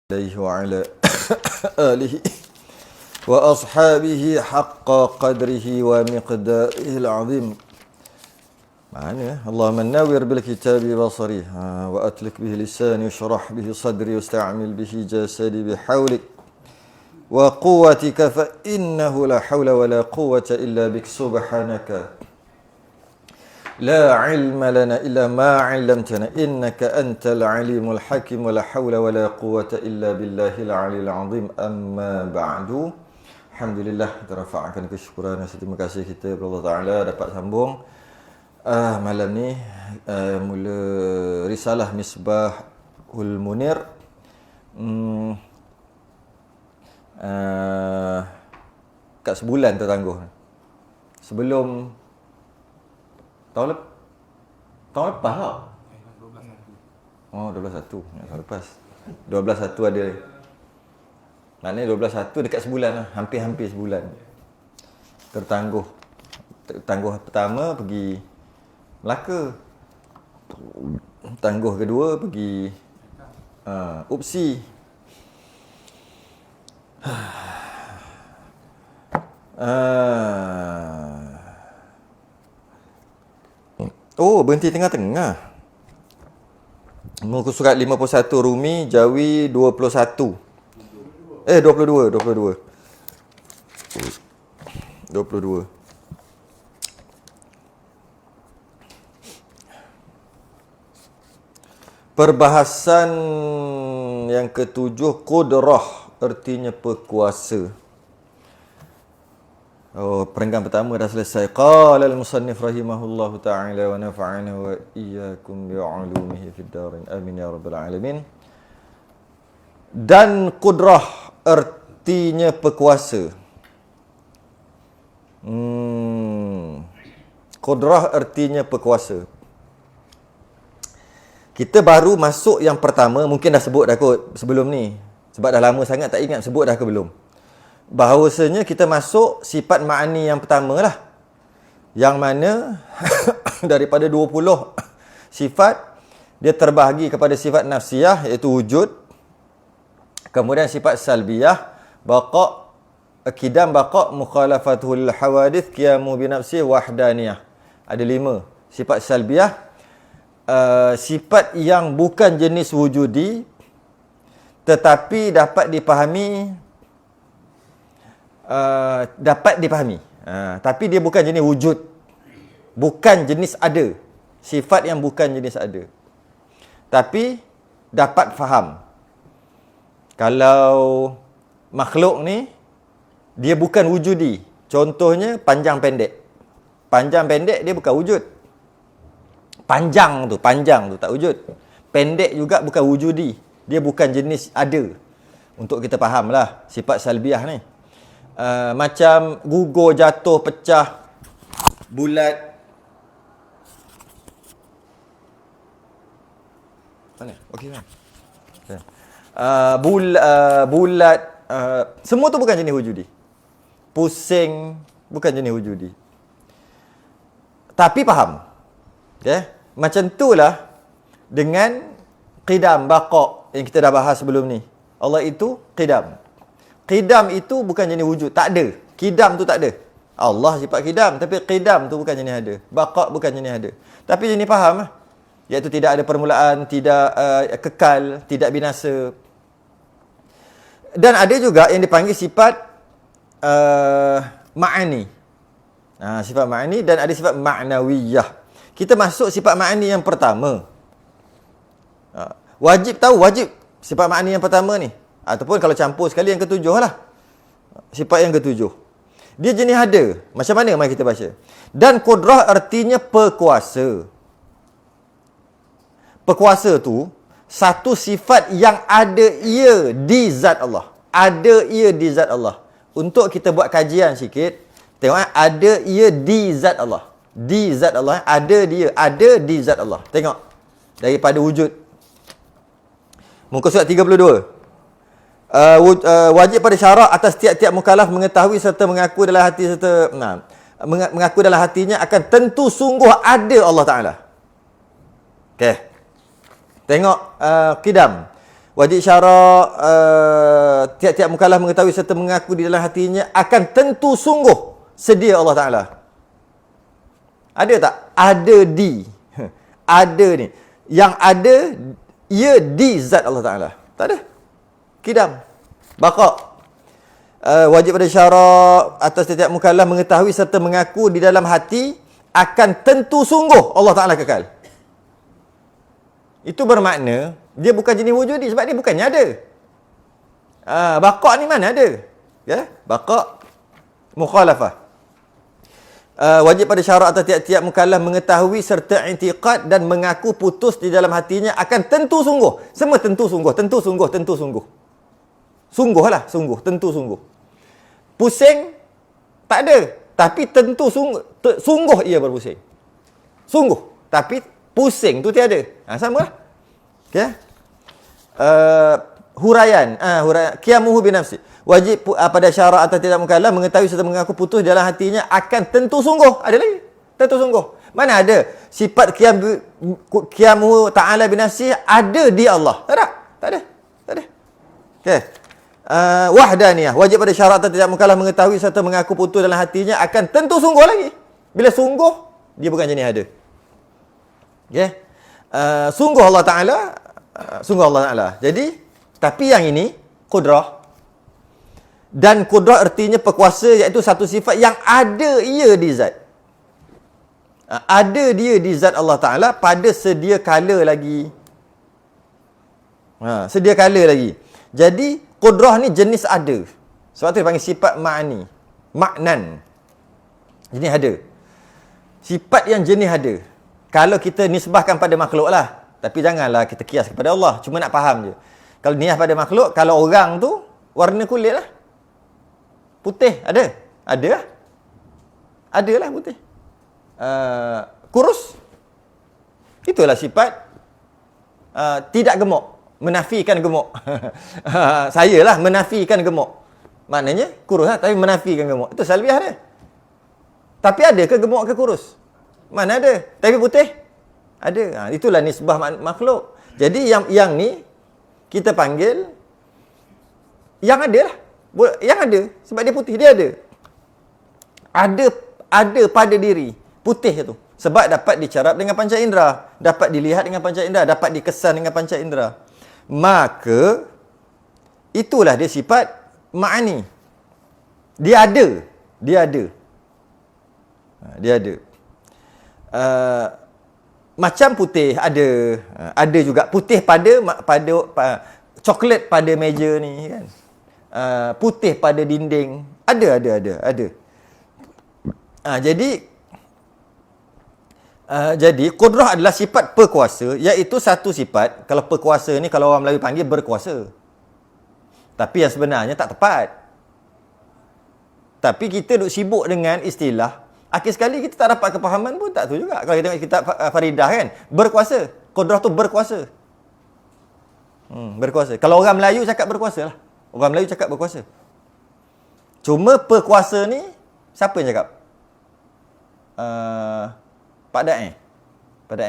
عليه وعلى آله وأصحابه حق قدره ومقداره العظيم. معنا اللهم نور بالكتاب بصري وأتلك به لساني واشرح به صدري واستعمل به جسدي بحولك وقوتك فإنه لا حول ولا قوة إلا بك سبحانك لا علم لنا إلا ما علمتنا إنك أنت العليم الحكيم ولا حول ولا قوة إلا بالله العلي العظيم أما بعد. Alhamdulillah, kita rafa'kan kesyukuran dan terima kasih kita kepada Allah Ta'ala dapat sambung malam ni mula risalah Misbahul Munir kat sebulan tertangguh sebelum tahun lepas lah. Oh, 12/1. Tahun lepas. 12/1 ada. Maknanya 12/1 dekat sebulan lah. Hampir-hampir sebulan. Tertangguh. Tangguh pertama pergi Melaka. Tangguh kedua pergi Upsi. Oh, berhenti tengah-tengah. Muka surat 51 Rumi, Jawi 21. 22. Perbahasan yang ketujuh, Qudrah, artinya berkuasa. Oh, perenggan pertama dah selesai. Qala al-musannif rahimahullahu ta'ala wa nafa'ana wa iyyakum bi'ulumihi fid darin. Amin ya rabbal alamin. Dan qudrah artinya berkuasa. Qudrah artinya berkuasa. Kita baru masuk yang pertama, mungkin dah sebut dah kot sebelum ni. Sebab dah lama sangat tak ingat sebut dah ke belum. Bahawasanya kita masuk sifat ma'ani yang pertama lah. Yang mana daripada 20 sifat, dia terbahagi kepada sifat nafsiyah iaitu wujud. Kemudian sifat salbiyah, baqa', kidam baqa', mukhalafatul hawadith, qiyamu binafsih, wahdaniyah. Ada 5. Sifat salbiyah, sifat yang bukan jenis wujudi tetapi dapat dipahami, tapi dia bukan jenis wujud, bukan jenis ada, sifat yang bukan jenis ada, tapi dapat faham. Kalau makhluk ni dia bukan wujudi, contohnya panjang pendek dia bukan wujud. Panjang tu tak wujud, pendek juga bukan wujudi, dia bukan jenis ada. Untuk kita faham lah sifat salbiah ni. Macam gugur, jatuh, pecah, bulat. Mana? Okey kan? Bulat, semua tu bukan jenis wujudi. Pusing bukan jenis wujudi. Tapi faham. Okay? Macam itulah dengan qidam, baqa' yang kita dah bahas sebelum ni. Allah itu qidam. Qidam itu bukan jenis wujud, tak ada. Qidam tu tak ada. Allah sifat qidam, tapi qidam tu bukan jenis ada. Baqa' bukan jenis ada. Tapi jenis faham lah. Iaitu tidak ada permulaan, tidak kekal, tidak binasa. Dan ada juga yang dipanggil sifat ma'ani. Sifat ma'ani, dan ada sifat ma'nawiyah. Kita masuk sifat ma'ani yang pertama. Wajib sifat ma'ani yang pertama ni. Ataupun kalau campur sekali yang ketujuh lah. Sifat yang ketujuh. Dia jenis ada. Macam mana? Mari kita baca. Dan qudrah artinya berkuasa. Berkuasa tu satu sifat yang ada ia di zat Allah. Ada ia di zat Allah. Untuk kita buat kajian sikit, tengok ada ia di zat Allah. Di zat Allah, ada dia, ada di zat Allah. Tengok. Daripada wujud. Muka surat 32. Wajib pada syarak atas tiap-tiap mukallaf mengetahui serta mengaku dalam hati mengaku dalam hatinya akan tentu sungguh ada Allah Ta'ala. Okey. Tengok qidam. Wajib syarak, tiap-tiap mukallaf mengetahui serta mengaku di dalam hatinya akan tentu sungguh sedia Allah Ta'ala. Ada tak? Ada di. Ada ni. Yang ada, ia di zat Allah Ta'ala. Tak ada. Kidam. Baqa'. Wajib pada syarak atas setiap mukallaf mengetahui serta mengaku di dalam hati akan tentu sungguh Allah Ta'ala kekal. Itu bermakna dia bukan jenis wujudi sebab dia bukannya ada. Baqa' ni mana ada? Ya, baqa' mukhalafah. Wajib pada syarak atas tiap-tiap mukallaf mengetahui serta i'tiqad dan mengaku putus di dalam hatinya akan tentu sungguh. Semua tentu sungguh, tentu sungguh, tentu sungguh. Sungguhlah, sungguh, tentu sungguh. Pusing tak ada, tapi tentu sungguh, sungguh ia berpusing. Sungguh, tapi pusing tu tiada. Samalah. Okey. Huraian, qiyamuhu binafsi. Wajib pada syarak atas tiap mukallaf mengetahui serta mengaku putus dalam hatinya akan tentu sungguh. Ada lagi? Tentu sungguh. Mana ada sifat qiyamuhu ta'ala binafsi ada di Allah? Tak ada. Tak ada. Tak ada. Okey. Wahdaniyah. Wajib pada syarak atas tiap mukallaf mengetahui serta mengaku putus dalam hatinya akan tentu sungguh lagi. Bila sungguh, dia bukan jenis ada. Okey. Sungguh Allah Ta'ala, sungguh Allah Ta'ala. Jadi, tapi yang ini kudrah. Dan kudrah artinya perkuasa, iaitu satu sifat yang ada ia di zat. Ada dia di zat Allah Ta'ala pada sedia kala lagi. Sedia kala lagi. Jadi, kudrah ni jenis ada. Sebab tu dia panggil sifat ma'ani. Maknan. Jenis ada. Sifat yang jenis ada. Kalau kita nisbahkan pada makhluk lah. Tapi janganlah kita kias kepada Allah. Cuma nak faham je. Kalau niat pada makhluk, kalau orang tu, warna kulit lah. Putih, ada? Ada lah. Ada lah putih. Kurus. Itulah sifat tidak gemuk. Menafikan gemuk. Saya lah menafikan gemuk. Maknanya kurus lah, tapi menafikan gemuk. Itu salbiah dia. Tapi ada ke gemuk ke kurus? Mana ada? Tapi putih? Ada. Itulah nisbah makhluk. Jadi yang ni kita panggil yang ada lah. Yang ada. Sebab dia putih, dia ada. Ada pada diri. Putih tu. Sebab dapat dicarap dengan panca indera. Dapat dilihat dengan panca indera. Dapat dikesan dengan panca indera. Maka itulah dia sifat ma'ani. Dia ada. Dia ada. Dia ada. Macam putih ada juga putih pada coklat pada meja ni kan. Putih pada dinding. Ada. Jadi kudrah adalah sifat perkuasa, iaitu satu sifat. Kalau perkuasa ni kalau orang Melayu panggil berkuasa. Tapi yang sebenarnya tak tepat. Tapi kita duk sibuk dengan istilah. Akhir sekali kita tak dapat kepahaman pun tak tu juga. Kalau kita tengok kitab Faridah kan, berkuasa. Kudrah tu berkuasa. Berkuasa. Kalau orang Melayu cakap berkuasa lah. Orang Melayu cakap berkuasa. Cuma perkuasa ni siapa yang cakap? Pak Da'i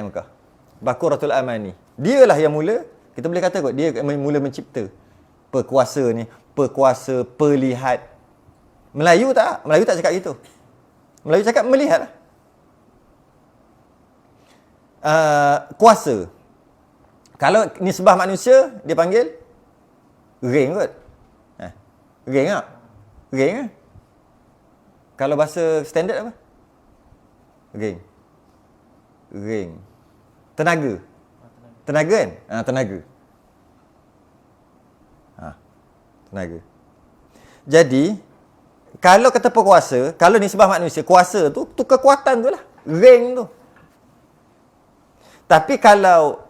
Mekah. Bakuratul Amani. Dialah yang mula, kita boleh kata kot, dia mula mencipta perkuasa ni, perkuasa pelihat. Melayu tak cakap gitu. Melayu cakap melihat lah. Kuasa. Kalau nisbah manusia, dia panggil ring kot. Ring tak? Ring kan? Kalau bahasa standard apa? Ring. Tenaga. Tenaga kan? Tenaga. Tenaga. Jadi, kalau kata perkuasa, kalau nisbah manusia, kuasa tu kekuatan tu lah. Ring tu. Tapi kalau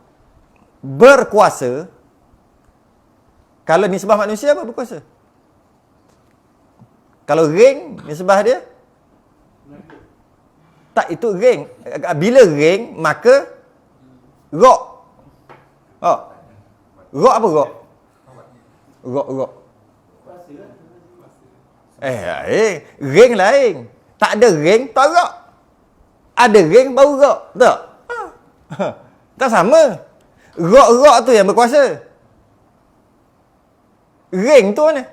berkuasa, kalau nisbah manusia apa berkuasa? Kalau ring, nisbah dia? Tak, itu ring. Bila ring, maka rok. Rok apa rok? Rok. Ring lain. Tak ada ring, tak rok. Ada ring, baru rok. Tak? Tak sama. Rok tu yang berkuasa. Ring tu mana?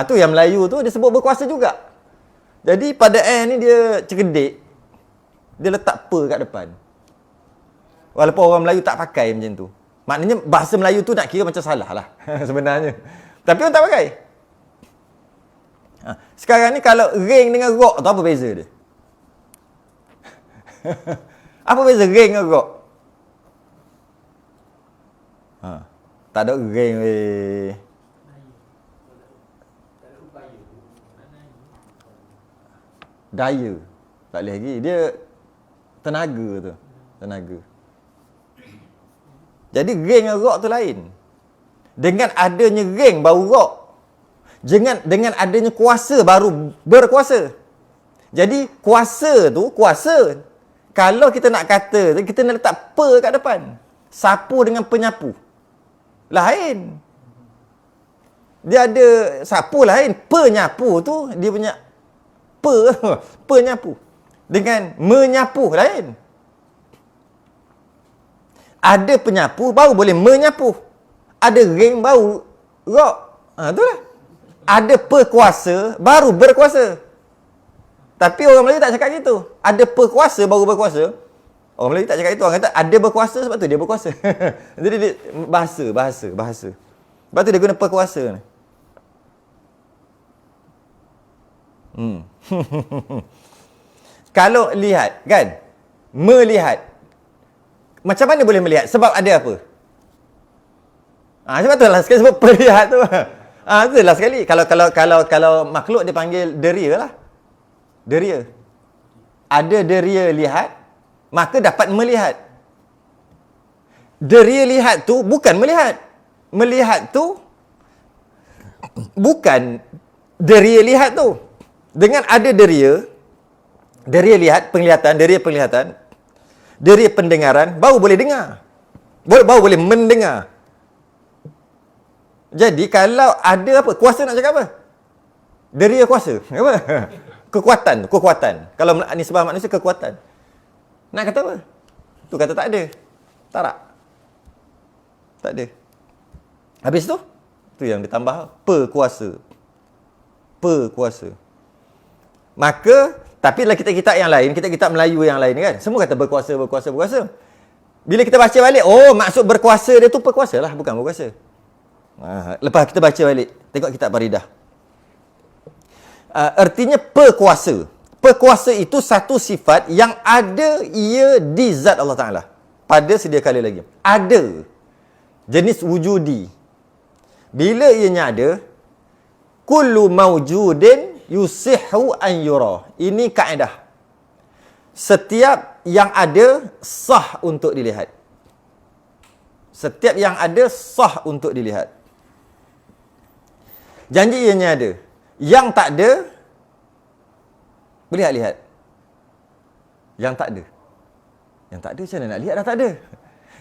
Tu yang Melayu tu dia sebut berkuasa juga. Jadi pada ni dia cerdik. Dia letak per kat depan. Walaupun orang Melayu tak pakai macam tu. Maknanya bahasa Melayu tu nak kira macam salah lah sebenarnya. Tapi orang tak pakai. Sekarang ni kalau ring dengan rock tu apa beza dia? Apa beza ring dengan rock? Tak ada ring weh. Daya. Tak boleh lagi. Dia tenaga tu. Tenaga. Jadi ring dengan rock tu lain. Dengan adanya ring baru rock. Dengan adanya kuasa baru berkuasa. Jadi kuasa tu, kuasa. Kalau kita nak kata, kita nak letak per kat depan. Sapu dengan penyapu. Lain. Dia ada sapu lain. Penyapu tu, dia punya penyapu. Dengan menyapu lain. Ada penyapu baru boleh menyapu. Ada ring baru rock. Itulah. Ada perkuasa baru berkuasa. Tapi orang Melayu tak cakap gitu. Ada perkuasa baru berkuasa. Orang Melayu tak cakap itu. Orang kata ada berkuasa sebab tu dia berkuasa. Jadi dia, bahasa. Sebab tu dia guna perkuasa ni. Kalau lihat, kan? Melihat. Macam mana boleh melihat? Sebab ada apa? Sebab tu lah sekali sebab perlihat tu. Itu lah sekali. Kalau makhluk dia panggil deria lah. Deria. Ada deria lihat, maka dapat melihat. Deria lihat tu bukan melihat. Melihat tu bukan deria lihat tu. Dengan ada deria lihat, penglihatan, deria pendengaran, baru boleh dengar. Baru boleh mendengar. Jadi kalau ada apa? Kuasa nak cakap apa? Deria kuasa. Apa? Kekuatan. Kalau nisbah manusia, kekuatan. Nak kata apa? Tu kata tak ada. Tak ada. Habis tu? Tu yang ditambah. Perkuasa. Maka, tapi dalam kitab-kitab yang lain, kitab-kitab Melayu yang lain kan, semua kata berkuasa. Bila kita baca balik, maksud berkuasa dia tu perkuasa lah, bukan berkuasa. Lepas kita baca balik, tengok kitab Baridah. Artinya perkuasa. Perkuasa itu satu sifat yang ada ia di zat Allah Ta'ala. Pada sedia kala lagi. Ada. Jenis wujudi. Bila ianya ada, kullu mawjudin yusihhu an yura. Ini kaedah. Setiap yang ada sah untuk dilihat. Setiap yang ada sah untuk dilihat. Janji ianya ada. Yang tak ada, boleh lihat. Yang tak ada macam mana nak lihat dah tak ada.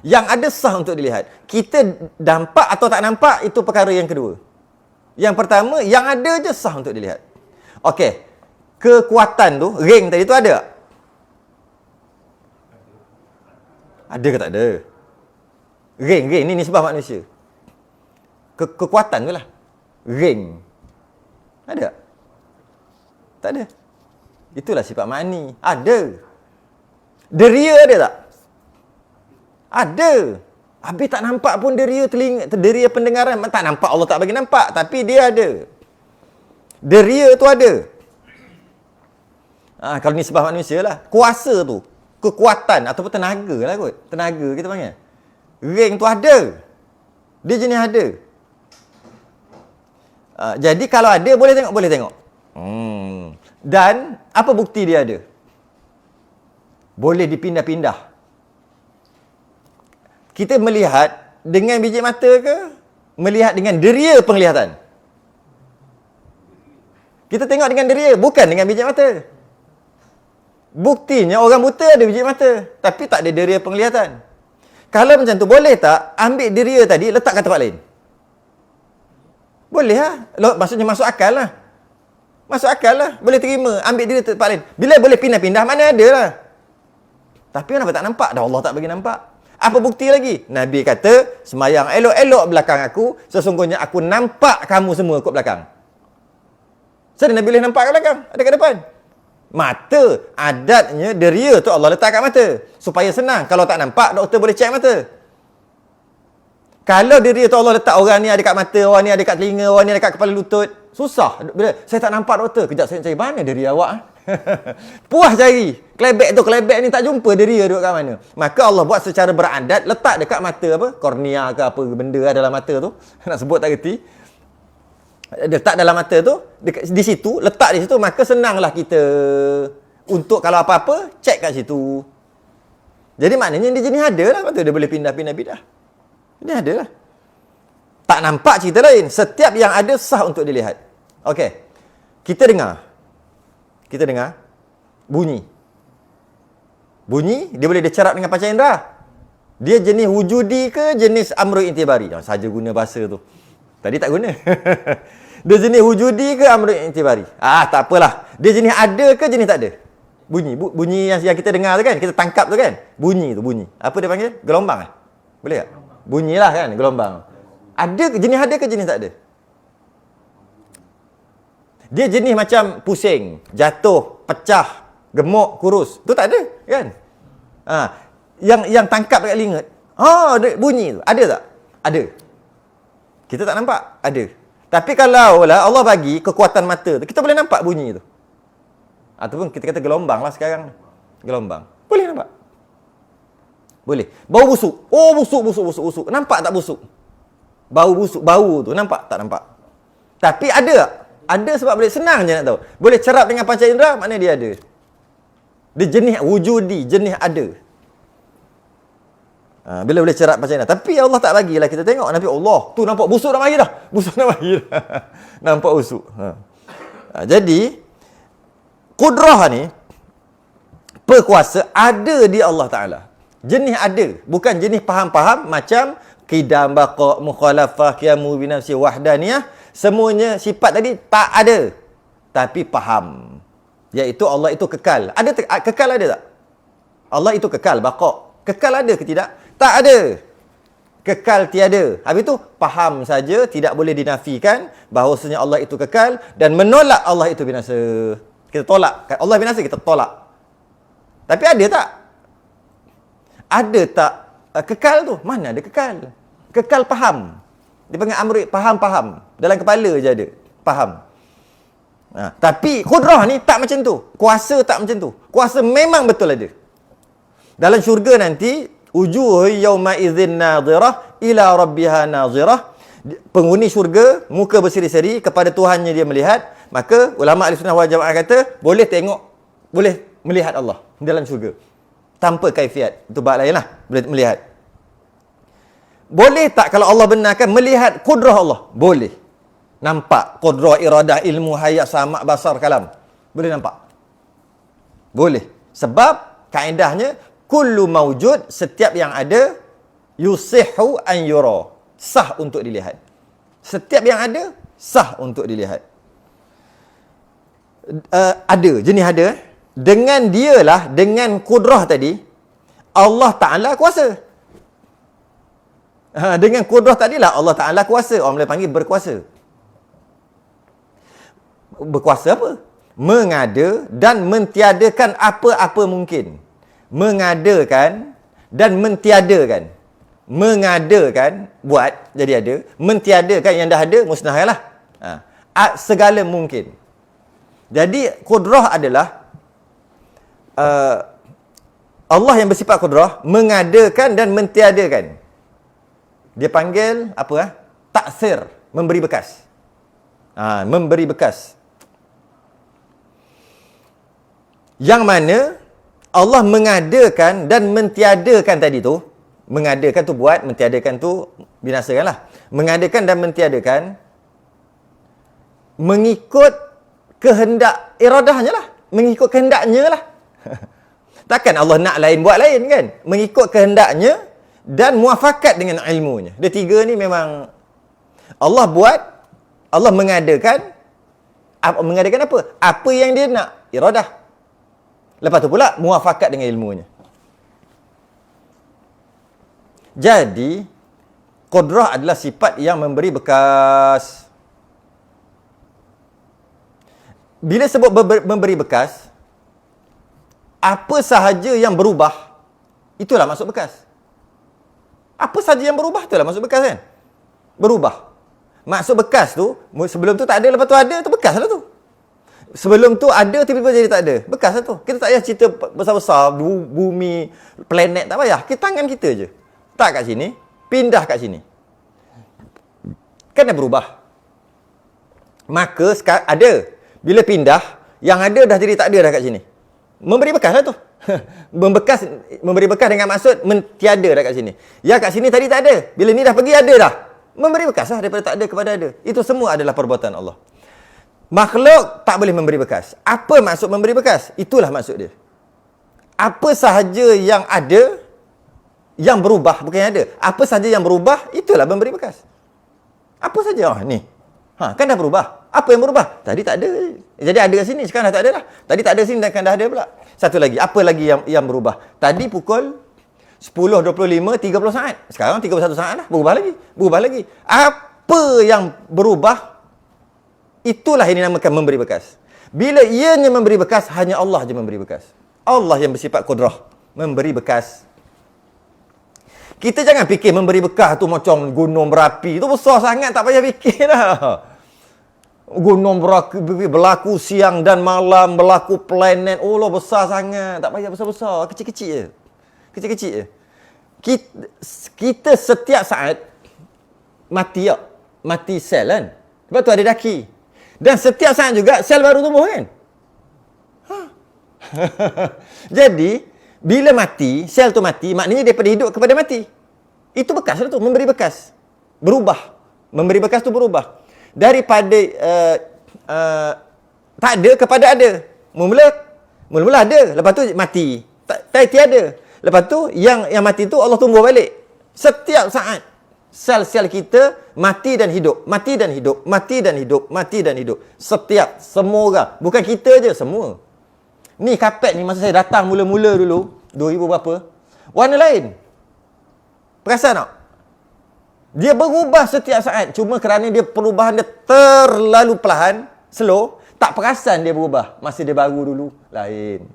Yang ada sah untuk dilihat. Kita nampak atau tak nampak, itu perkara yang kedua. Yang pertama, yang ada je sah untuk dilihat. Okey. Kekuatan tu, ring tadi tu ada tak? Ada ke tak ada? Ring ni nisbah manusia. Kekuatan tu lah. Ring. Ada tak? Tak ada. Itulah sifat ma'ani. Ada. Deria ada tak? Ada. Habis tak nampak pun deria telinga, deria pendengaran. Tak nampak, Allah tak bagi nampak. Tapi dia ada. Deria tu ada. Kalau nisbah manusia lah. Kuasa tu. Kekuatan ataupun tenaga lah kot. Tenaga kita panggil. Ring tu ada. Dia jenis ada. Jadi kalau ada, boleh tengok. Dan apa bukti dia ada? Boleh dipindah-pindah. Kita melihat dengan biji mata ke? Melihat dengan deria penglihatan? Kita tengok dengan deria, bukan dengan biji mata. Buktinya orang buta ada biji mata, tapi tak ada deria penglihatan. Kalau macam tu, boleh tak ambil deria tadi, letak kat tempat lain? Boleh lah. Maksudnya masuk akal lah. Boleh terima. Ambil deria tempat lain. Bila boleh pindah-pindah, mana ada lah. Tapi kenapa tak nampak? Dah Allah tak bagi nampak. Apa bukti lagi? Nabi kata, semayang elok-elok belakang aku, sesungguhnya aku nampak kamu semua kat belakang. Saya Nabi boleh nampak kat belakang, ada kat depan. Mata, adatnya deria tu Allah letak kat mata. Supaya senang. Kalau tak nampak, doktor boleh cek mata. Kalau deria tu Allah letak orang ni ada kat mata, orang ni ada kat telinga, orang ni ada kat kepala lutut, susah. Bila saya tak nampak doktor, kejap saya nak cari mana deria awak. Puas cari. Kelebek ni tak jumpa deria duduk kat mana. Maka Allah buat secara beradat, letak dekat mata apa? Kornea ke apa benda dalam mata tu. Nak sebut tak kerti. Letak dalam mata tu, di situ, letak di situ, maka senanglah kita untuk kalau apa-apa, cek kat situ. Jadi maknanya dia jenis ada lah. Lepas tu dia boleh pindah-pindah. Dia ada lah. Tak nampak cerita lain. Setiap yang ada sah untuk dilihat. Okey. Kita dengar bunyi. Bunyi, dia boleh dicerap dengan panca indera. Dia jenis wujudi ke jenis amru intibari? Jangan saja guna bahasa tu. Tadi tak guna. Dia jenis wujudi ke amru intibari? Tak apalah. Dia jenis ada ke jenis tak ada? Bunyi yang kita dengar tu kan, kita tangkap tu kan? Bunyi. Apa dia panggil? Gelombang Boleh tak? Bunyilah kan, gelombang. Jenis ada ke jenis tak ada? Dia jenis macam pusing, jatuh, pecah, gemuk, kurus. Tu tak ada kan? Yang tangkap dekat telinga. Bunyi tu. Ada tak? Ada. Kita tak nampak? Ada. Tapi kalau lah Allah bagi kekuatan mata tu, kita boleh nampak bunyi tu. Ataupun kita kata gelombang lah sekarang. Gelombang. Boleh nampak? Boleh. Bau busuk. Busuk. Nampak tak busuk? Bau busuk. Bau tu. Nampak tak nampak? Tapi ada tak? Ada sebab boleh. Senang je nak tahu. Boleh cerap dengan panca indera, maknanya dia ada. Dia jenis wujudi. Jenis ada. Bila boleh cerap panca indera. Tapi Allah tak bagilah kita tengok. Nabi Allah. Tu nampak busuk dah mari dah. Nampak busuk. Jadi, kudrah ni, perkuasa ada di Allah Ta'ala. Jenis ada, bukan jenis faham-faham macam qidam, baqa, mukhalafah, qiyamu binafsi, wahdaniyah. Semuanya sifat tadi tak ada. Tapi faham. Iaitu Allah itu kekal. Kekal ada tak? Allah itu kekal, baqa. Kekal ada ke tidak? Tak ada. Kekal tiada. Habis itu faham saja, tidak boleh dinafikan bahawasanya Allah itu kekal dan menolak Allah itu binasa. Kita tolak. Allah binasa, kita tolak. Tapi ada tak? Ada tak kekal tu? Mana ada kekal? Kekal faham. Dia panggil amri, faham. Dalam kepala je ada. Faham. Tapi kudrah ni tak macam tu. Kuasa tak macam tu. Kuasa memang betul ada. Dalam syurga nanti, wujuh yawma idzin nadhirah ila rabbiha nadhirah. Penghuni syurga, muka berseri-seri, kepada Tuhannya dia melihat. Maka ulama Ahlussunnah wal Jamaah kata, boleh melihat Allah dalam syurga. Tanpa kaifiat. Itu bab lain lah. Boleh melihat. Boleh tak kalau Allah benarkan melihat kudrah Allah? Boleh. Nampak kudrah, iradah, ilmu, hayat, samak, basar, kalam. Boleh nampak. Boleh. Sebab kaedahnya kullu mawjud, setiap yang ada, yusihhu an yura. Sah untuk dilihat. Setiap yang ada, sah untuk dilihat. Ada, jenis ada. Dengan dialah, dengan kudrah tadi, Allah Ta'ala kuasa. Dengan kudrah tadilah Allah Ta'ala kuasa. Orang boleh panggil berkuasa. Berkuasa apa? Mengada dan mentiadakan apa-apa mungkin. Mengadakan dan mentiadakan. Mengadakan, buat, jadi ada. Mentiadakan yang dah ada, musnah lah. Segala mungkin. Jadi, kudrah adalah Allah yang bersifat kudrah, mengadakan dan mentiadakan. Dia panggil, taksir, memberi bekas. Memberi bekas. Yang mana Allah mengadakan dan mentiadakan tadi tu. Mengadakan tu buat, mentiadakan tu binasakan lah. Mengadakan dan mentiadakan mengikut kehendak iradahnya lah. Mengikut kehendaknya lah. Takkan Allah nak lain buat lain kan? Mengikut kehendaknya dan muafakat dengan ilmunya. Dia tiga ni memang Allah buat, Allah mengadakan. Mengadakan apa? Apa yang dia nak, iradah. Lepas tu pula muafakat dengan ilmunya. Jadi, qudrah adalah sifat yang memberi bekas. Bila sebut memberi bekas, apa sahaja yang berubah, itulah masuk bekas. Apa sahaja yang berubah, itulah masuk bekas kan? Berubah. Masuk bekas tu, sebelum tu tak ada, lepas tu ada, tu bekas lah tu. Sebelum tu ada, tiba-tiba jadi tak ada. Bekas lah tu. Kita tak payah cerita besar-besar, bumi, planet, tak payah. Kita tangan kita je. Tak kat sini, pindah kat sini. Kan dah berubah. Maka sekarang ada. Bila pindah, yang ada dah jadi tak ada dah kat sini. Memberi bekas lah tu. Memberi bekas dengan maksud tiada dah kat sini. Yang kat sini tadi tak ada. Bila ni dah pergi ada dah. Memberi bekas lah daripada tak ada kepada ada. Itu semua adalah perbuatan Allah. Makhluk tak boleh memberi bekas. Apa maksud memberi bekas? Itulah maksud dia. Apa sahaja yang ada, yang berubah, bukan yang ada. Apa sahaja yang berubah, itulah memberi bekas. Apa saja? Ni. Kan dah berubah. Apa yang berubah? Tadi tak ada. Jadi ada kat sini, sekarang dah tak ada dah. Tadi tak ada sini, dan dah ada pula. Satu lagi, apa lagi yang berubah? Tadi pukul 10.25, 30 saat. Sekarang 31 saat dah. Berubah lagi. Apa yang berubah, itulah yang dinamakan memberi bekas. Bila ianya memberi bekas, hanya Allah je memberi bekas. Allah yang bersifat qudrah, memberi bekas. Kita jangan fikir memberi bekas tu macam gunung berapi. Itu besar sangat, tak payah fikir dah. Gunung berlaku siang dan malam, berlaku planet. Oh Allah, besar sangat. Tak payah besar-besar. Kecil-kecil je. Kecil-kecil je. Kita setiap saat mati tak? Mati sel kan? Sebab tu ada daki. Dan setiap saat juga sel baru tumbuh kan? Jadi, bila mati, sel tu mati, maknanya daripada hidup kepada mati. Itu bekas lah tu, memberi bekas. Berubah. Memberi bekas tu berubah. Daripada tak ada kepada ada. Mula-mula ada, lepas tu mati. Tiada. Lepas tu yang mati tu Allah tumbuh balik. Setiap saat sel-sel kita mati dan hidup, mati dan hidup, mati dan hidup, mati dan hidup. Setiap, semua orang. Bukan kita je, semua. Ni kapet ni masa saya datang mula-mula dulu, 2000 berapa, warna lain. Perasan tak? Dia berubah setiap saat. Cuma kerana dia perubahan dia terlalu perlahan, slow, tak perasan dia berubah. Masa dia baru dulu, lain.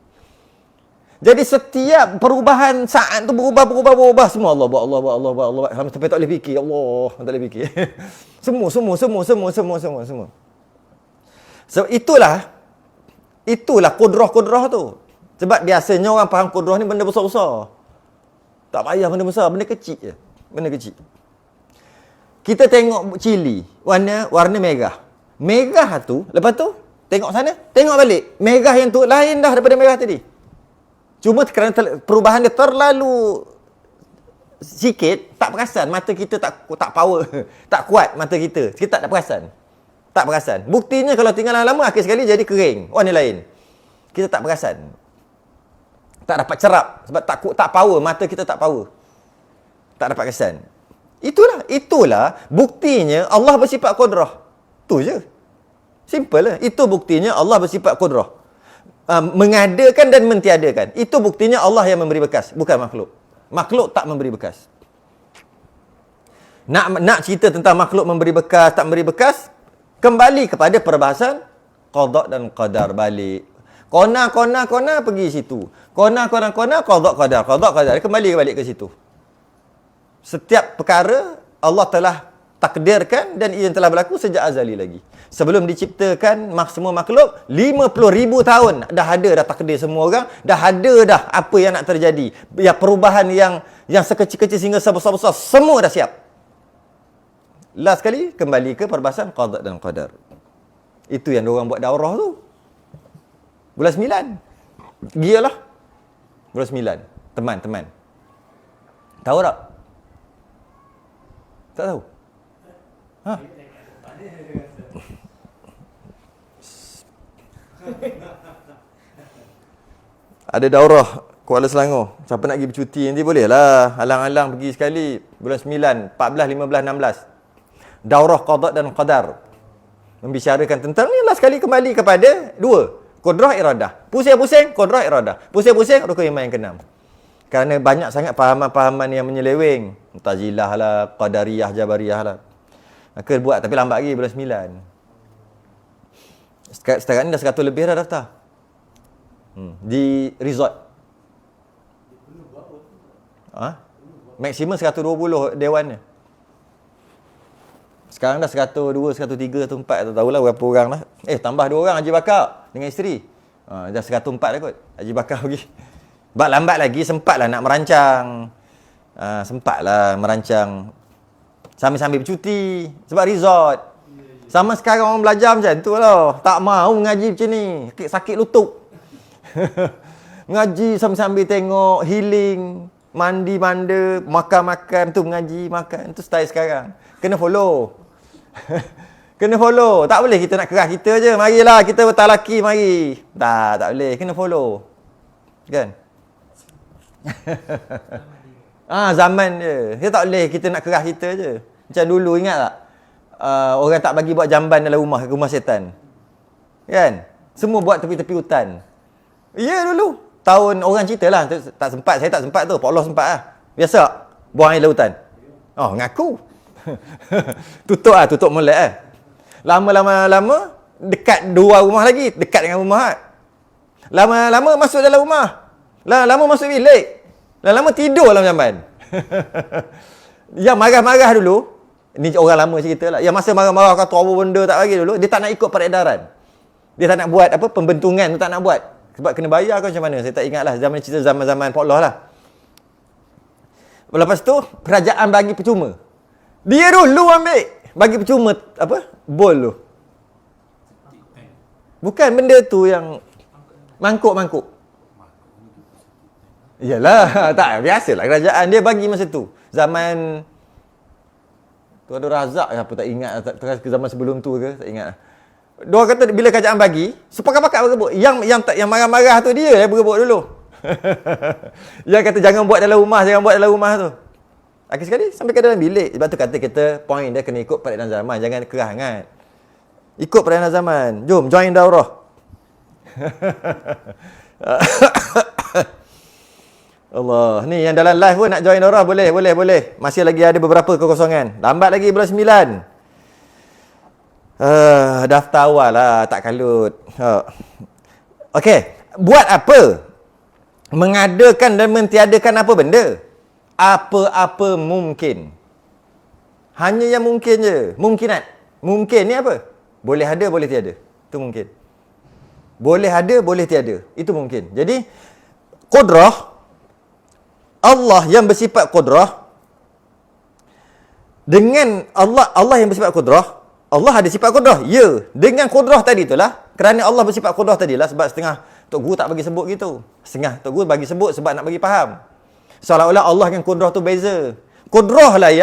Jadi setiap perubahan saat tu berubah semua Allah buat sampai tak boleh fikir. Allah, tak boleh fikir. semua. So itulah qudrah tu. Sebab biasanya orang faham qudrah ni benda besar-besar. Tak payah benda besar, benda kecil je. Benda kecil. Kita tengok cili, warna merah. Merah tu, lepas tu tengok sana, tengok balik. Merah yang tu lain dah daripada merah tadi. Cuma kerana perubahan dia terlalu sikit, tak perasan. Mata kita tak power. Tak kuat mata kita. Kita tak perasan. Tak perasan. Buktinya kalau tinggal lama-lama, akhir sekali jadi kering. Warna lain. Kita tak perasan. Tak dapat cerap. Sebab tak power. Mata kita tak power. Tak dapat kesan. Itulah buktinya Allah bersifat qudrah. Tu je. Simple lah. Itu buktinya Allah bersifat qudrah. Mengadakan dan mentiadakan. Itu buktinya Allah yang memberi bekas, bukan makhluk. Makhluk tak memberi bekas. Nak cerita tentang makhluk memberi bekas, tak memberi bekas, kembali kepada perbahasan qada dan qadar balik. Kona pergi situ. Kona qada qadar kembali balik ke situ. Setiap perkara Allah telah takdirkan dan ia telah berlaku sejak azali lagi. Sebelum diciptakan semua makhluk, 50,000 tahun dah ada dah takdir semua orang, dah ada dah apa yang nak terjadi. Ya, perubahan yang sekecil-kecil sehingga sebesar-besar, semua dah siap. Last kali kembali ke perbahasan qada dan qadar. Itu yang diorang buat daurah tu. Bulan 9. Gialah. Bulan 9. Teman-teman. Tahu tak? Tak tahu? Ada daurah Kuala Selangor. Siapa nak pergi bercuti nanti boleh lah. Alang-alang pergi sekali. Bulan 9, 14, 15, 16. Daurah qada dan qadar. Membicarakan tentang ni lah sekali kembali kepada dua. Qudrah iradah. Pusing-pusing, qudrah iradah. Pusing-pusing, rukun iman yang ke-6. Kerana banyak sangat fahaman-fahaman yang menyeleweng. Mu'tazilah lah, Qadariyah, Jabariyah lah. Maka buat, tapi lambat lagi bulan 9. Sekarang ni dah 100 lebih dah daftar. Di resort. Maksimum 120 dewan ni. Sekarang dah 102, 103, 104, tak tahulah berapa orang lah. Tambah 2 orang Haji Bakar dengan isteri. Dah 104 dah kot. Haji Bakar pergi. Sebab lambat lagi, sempatlah nak merancang. Sempatlah merancang. Sambil-sambil bercuti. Sebab resort. Sama sekarang orang belajar macam tu lah. Tak mahu ngaji macam ni. Sakit lutut. Ngaji sambil-sambil tengok, healing, mandi-manda, makan-makan tu mengaji, makan. Tu style sekarang. Kena follow. Kena follow. Tak boleh kita nak kerah kita je. Marilah kita bertalaki, mari. Tak boleh. Kena follow. Kan? Zaman je. Kita tak boleh kita nak kerah kita je. Macam dulu ingat tak? Orang tak bagi buat jamban dalam rumah setan. Kan? Semua buat tepi-tepi hutan. Ya dulu. Tahun orang cerita lah. Tak sempat. Saya tak sempat tu. Pak Allah sempat lah. Biasa tak? Buang air lautan. Ngaku. Tutup molek lah. Lama-lama dekat 2 rumah lagi. Dekat dengan rumah. Lama-lama masuk dalam rumah. Lama masuk bilik. Lama tidur dalam jamban. Yang marah-marah dulu, ni orang lama cerita lah. Yang masa marah-marah kata apa benda tak bagi dulu, dia tak nak ikut peredaran. Dia tak nak buat pembentungan tu tak nak buat. Sebab kena bayar ke macam mana? Saya tak ingat lah. Cerita zaman-zaman Pak Allah lah. Lepas tu, kerajaan bagi percuma. Dia dulu ambil. Bagi percuma, bol tu. Bukan benda tu yang mangkuk-mangkuk. Yalah, tak. Biasalah kerajaan dia bagi masa tu. Zaman tu ada Razak apa tak ingat. Ke zaman sebelum tu ke, tak ingat. Dia kata bila kerajaan bagi, sepakat-pakat berebut. Yang marah-marah tu dia yang berebut dulu. Yang kata jangan buat dalam rumah tu. Akhir sekali sampai ke dalam bilik. Sebab tu kata kita point dia kena ikut peredaran zaman. Jangan kerah sangat. Ikut peredaran zaman. Jom join daurah. Allah. Ni yang dalam live pun nak join daurah boleh. Masih lagi ada beberapa kekosongan. Lambat lagi bulan 9. Daftar awal lah. Tak kalut. Okey. Buat apa? Mengadakan dan mentiadakan apa benda? Apa-apa mungkin. Hanya yang mungkin je. Mungkinat. Mungkin ni apa? Boleh ada, boleh tiada. Itu mungkin. Boleh ada, boleh tiada. Itu mungkin. Jadi, qudrah, Allah yang bersifat qudrah, dengan Allah yang bersifat qudrah, Allah ada sifat qudrah. Ya, dengan qudrah tadi itulah, kerana Allah bersifat qudrah tadilah, sebab setengah Tok Guru tak bagi sebut gitu. Setengah Tok Guru bagi sebut sebab nak bagi faham. Seolah-olah Allah dengan qudrah tu beza. Qudrah lah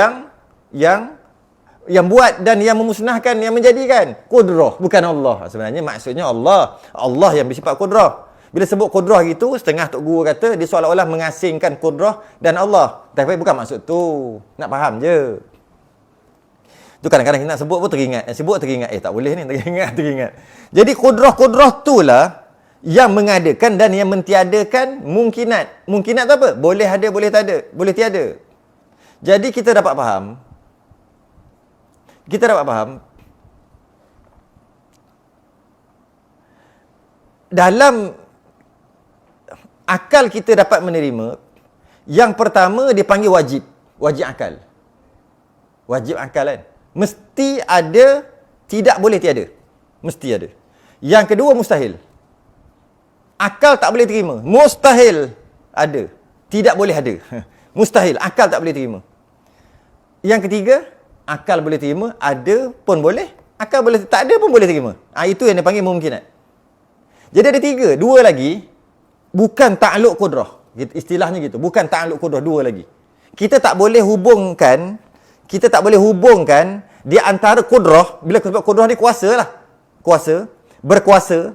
yang buat dan yang memusnahkan, yang menjadikan. Qudrah, bukan Allah. Sebenarnya maksudnya Allah yang bersifat qudrah. Bila sebut qudrah gitu, setengah Tok Guru kata dia seolah-olah mengasingkan qudrah dan Allah. Tapi bukan maksud tu. Nak faham je. Tu kadang-kadang kita nak sebut pun teringat. Sebut teringat. Tak boleh ni. Teringat. Jadi qudrah tu lah yang mengadakan dan yang mentiadakan mungkinat. Mungkinat tu apa? Boleh ada, boleh tak ada. Boleh tiada. Jadi kita dapat faham. Dalam akal kita dapat menerima, yang pertama dipanggil wajib. Wajib akal. Wajib akal kan? Mesti ada, tidak boleh tiada. Mesti ada. Yang kedua mustahil. Akal tak boleh terima. Mustahil ada. Tidak boleh ada. Mustahil. Akal tak boleh terima. Yang ketiga, akal boleh terima. Ada pun boleh. Akal boleh tak ada pun boleh terima. Itu yang dipanggil mungkinat. Jadi ada 3. 2 lagi. Bukan ta'aluk qudrah. Istilahnya gitu. Bukan ta'aluk qudrah. 2 lagi. Kita tak boleh hubungkan di antara qudrah. Bila sebab qudrah ni kuasa lah. Berkuasa.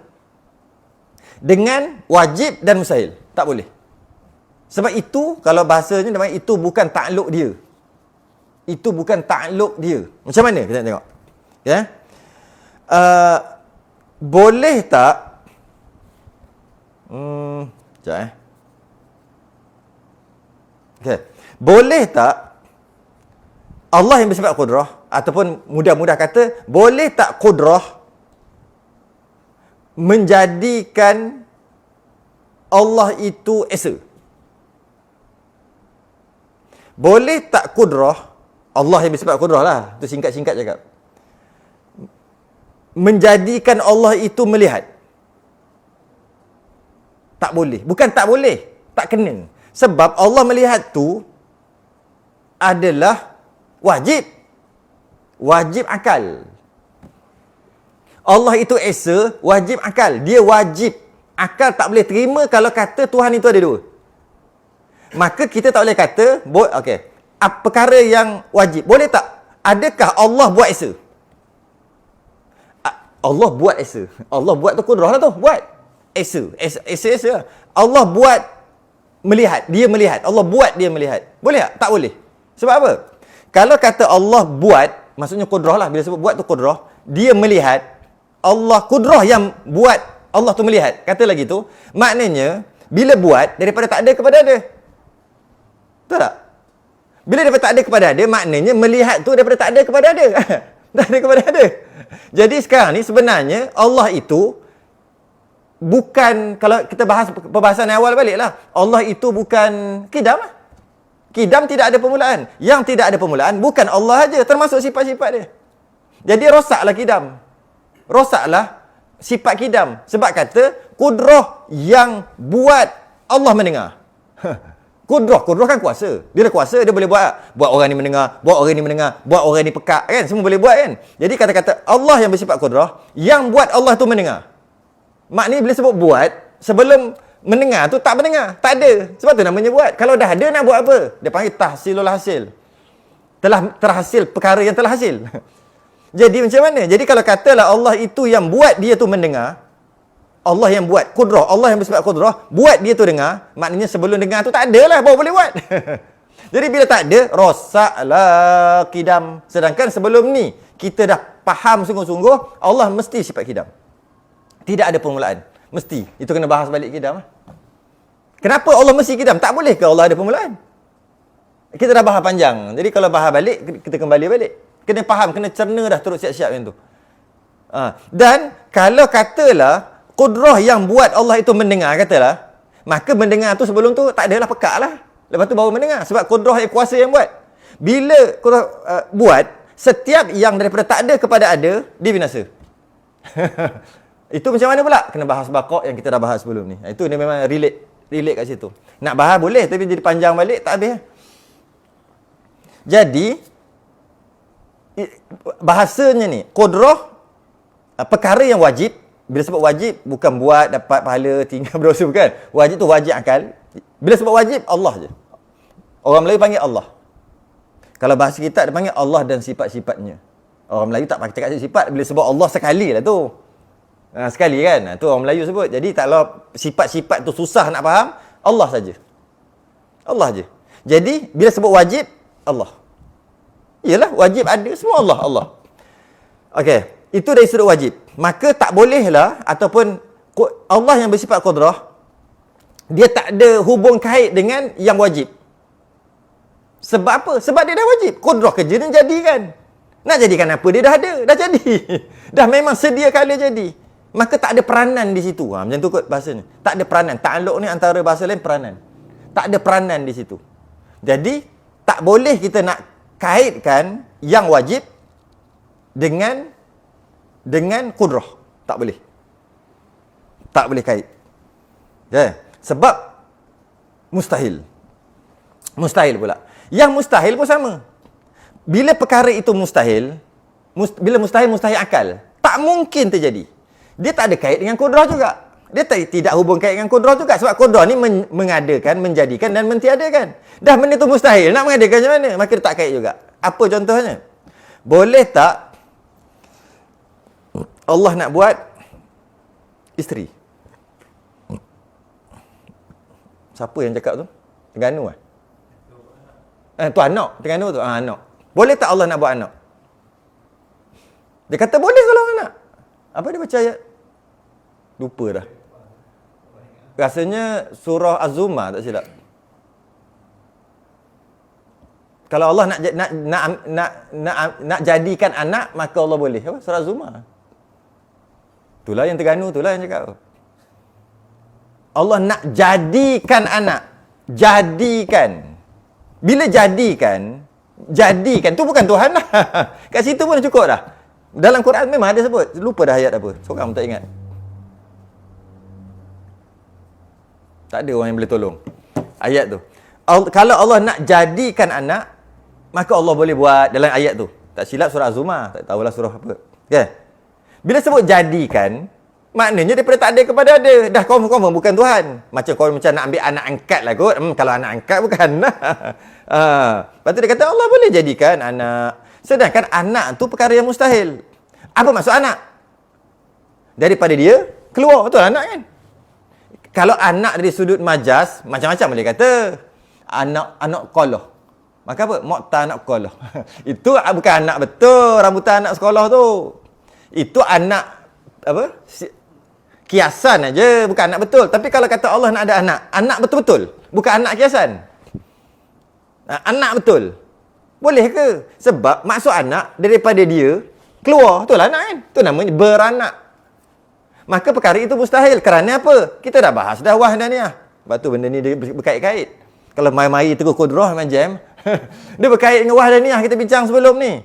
Dengan wajib dan mustahil. Tak boleh. Sebab itu, kalau bahasanya, itu bukan ta'aluk dia. Itu bukan ta'aluk dia. Macam mana? Kita nak tengok. Ya? Boleh tak? Sekejap Okay. Boleh tak Allah yang bersifat qudrah, ataupun mudah-mudah kata, boleh tak qudrah menjadikan Allah itu esa? Boleh tak qudrah, Allah yang bersifat qudrah lah, itu singkat-singkat cakap, menjadikan Allah itu melihat? Tak boleh. Bukan tak boleh, tak kena. Sebab Allah melihat tu adalah wajib. Wajib akal. Allah itu esa, wajib akal. Dia wajib. Akal tak boleh terima kalau kata Tuhan itu ada dua. Maka kita tak boleh kata, okey, perkara yang wajib. Boleh tak? Adakah Allah buat esa? Allah buat esa. Allah buat tu kudrah lah tu. Buat. Esa. Esa. Allah buat melihat. Dia melihat. Allah buat dia melihat. Boleh tak? Tak boleh. Sebab apa? Kalau kata Allah buat, maksudnya kudrah lah. Bila sebut buat tu kudrah, dia melihat. Allah kudrah yang buat Allah tu melihat. Kata lagi tu, maknanya bila buat daripada tak ada kepada ada. Betul tak? Bila daripada tak ada kepada ada, maknanya melihat tu daripada tak ada kepada ada. Tak ada kepada ada. Jadi sekarang ni sebenarnya Allah itu bukan, kalau kita bahas perbahasan awal balik lah, Allah itu bukan kidam lah. Kidam tidak ada permulaan. Yang tidak ada permulaan bukan Allah aja, termasuk sifat-sifat dia. Jadi rosaklah kidam. Rosaklah sifat kidam. Sebab kata kudrah yang buat Allah mendengar. Kudrah kan kuasa. Dia dah kuasa, dia boleh buat orang ni mendengar, buat orang ni mendengar, buat orang ni pekak kan, semua boleh buat kan. Jadi kata-kata Allah yang bersifat kudrah yang buat Allah tu mendengar. Maknanya bila sebut buat, sebelum mendengar tu tak mendengar, tak ada. Sebab tu namanya buat. Kalau dah ada nak buat apa? Dia panggil tahsilul hasil. Telah terhasil perkara yang telah hasil. Jadi macam mana? Jadi kalau katalah Allah itu yang buat dia tu mendengar, Allah yang buat, kudrah, Allah yang bersifat kudrah, buat dia tu dengar, maknanya sebelum dengar tu tak ada lah, baru boleh buat. Jadi bila tak ada, rosaklah kidam. Sedangkan sebelum ni, kita dah faham sungguh-sungguh, Allah mesti sifat kidam. Tidak ada permulaan. Mesti. Itu kena bahas balik kidam. Kenapa Allah mesti kidam? Tak boleh ke Allah ada permulaan? Kita dah bahas panjang. Jadi kalau bahas balik, kita kembali balik. Kena faham, kena cerna dah terus siap-siap yang tu. Dan kalau katalah kudrah yang buat Allah itu mendengar, katalah, maka mendengar tu sebelum tu tak adalah pekak lah. Lepas tu baru mendengar. Sebab kudrah yang kuasa yang buat. Bila kudrah buat, setiap yang daripada tak ada kepada ada, dia binasa. Itu macam mana pula? Kena bahas bakok yang kita dah bahas sebelum ni. Itu dia memang relate kat situ. Nak bahas boleh, tapi jadi panjang balik, tak habis. Jadi, bahasanya ni, kudrah, perkara yang wajib. Bila sebut wajib, bukan buat, dapat pahala, tinggal berdosa, bukan. Wajib tu wajib akal. Bila sebut wajib, Allah je. Orang Melayu panggil Allah. Kalau bahasa kita, dia panggil Allah dan sifat-sifatnya. Orang Melayu tak pakai cakap sifat, bila sebut Allah sekali lah tu. Sekali kan, tu orang Melayu sebut. Jadi kalau sifat-sifat tu susah nak faham, Allah saja. Allah je. Jadi bila sebut wajib, Allah. Iyalah, wajib ada, semua Allah. Okey, itu dari sudut wajib. Maka tak bolehlah, ataupun Allah yang bersifat qudrah, dia tak ada hubung kait dengan yang wajib. Sebab apa? Sebab dia dah wajib. Qudrah kerja dia jadikan. Nak jadikan apa? Dia dah ada, dah jadi. Dah memang sedia kala jadi. Maka tak ada peranan di situ. Macam tu kot bahasanya. Tak ada peranan. Ta'alluq ni antara bahasa lain peranan. Tak ada peranan di situ. Jadi, tak boleh kita nak kaitkan yang wajib dengan kudrah. Tak boleh. Tak boleh kait. Yeah. Sebab mustahil. Mustahil pula. Yang mustahil pun sama. Bila perkara itu mustahil, bila mustahil akal. Tak mungkin terjadi. Dia tak ada kait dengan kudrah juga. Dia tidak hubung kait dengan kudrah juga. Sebab kudrah ni mengadakan, menjadikan dan mentiadakan. Dah benda tu mustahil. Nak mengadakan macam mana? Maka dia tak kait juga. Apa contohnya? Boleh tak Allah nak buat isteri? Siapa yang cakap tu? Terengganu lah. Tu anak. Terengganu tu. Anak. Boleh tak Allah nak buat anak? Dia kata boleh kalau anak. Apa dia baca ayat? Lupa dah. Rasanya surah Az-Zumar tak silap. Kalau Allah nak jadikan anak, maka Allah boleh. Apa? Surah Zumar. Itulah yang Terengganu, itulah yang cakap. Allah nak jadikan anak. Jadikan. Bila jadikan tu bukan Tuhan lah. Kat situ pun cukup dah. Dalam Quran memang ada sebut. Lupa dah ayat apa. Seorang tak ingat. Tak ada orang yang boleh tolong ayat tu. Kalau Allah nak jadikan anak, maka Allah boleh buat dalam ayat tu. Tak silap surah Az-Zumar, tak tahulah surah apa. Kan? Bila sebut jadikan, maknanya daripada tak ada kepada ada. Dah confirm bukan Tuhan. Macam kau macam nak ambil anak angkat lah kot. Kalau anak angkat bukan. Lepas tu dia kata Allah boleh jadikan anak. Sedangkan anak tu perkara yang mustahil. Apa maksud anak? Daripada dia keluar, betul anak kan? Kalau anak dari sudut majas, macam-macam boleh kata. Anak qoloh. Maka apa? Mokta anak qoloh. Itu bukan anak betul, rambutan anak sekolah tu. Itu anak apa? Kiasan aja, bukan anak betul. Tapi kalau kata Allah nak ada anak betul-betul, bukan anak kiasan. Anak betul. Boleh ke? Sebab maksud anak daripada dia keluar, betul lah anak kan? Itu namanya beranak. Maka perkara itu mustahil. Kerana apa? Kita dah bahas dah wahdaniyah. Sebab tu benda ni dia berkait-kait. Kalau mai-mai terus kudrah memang jam. Dia berkait dengan wahdaniyah kita bincang sebelum ni.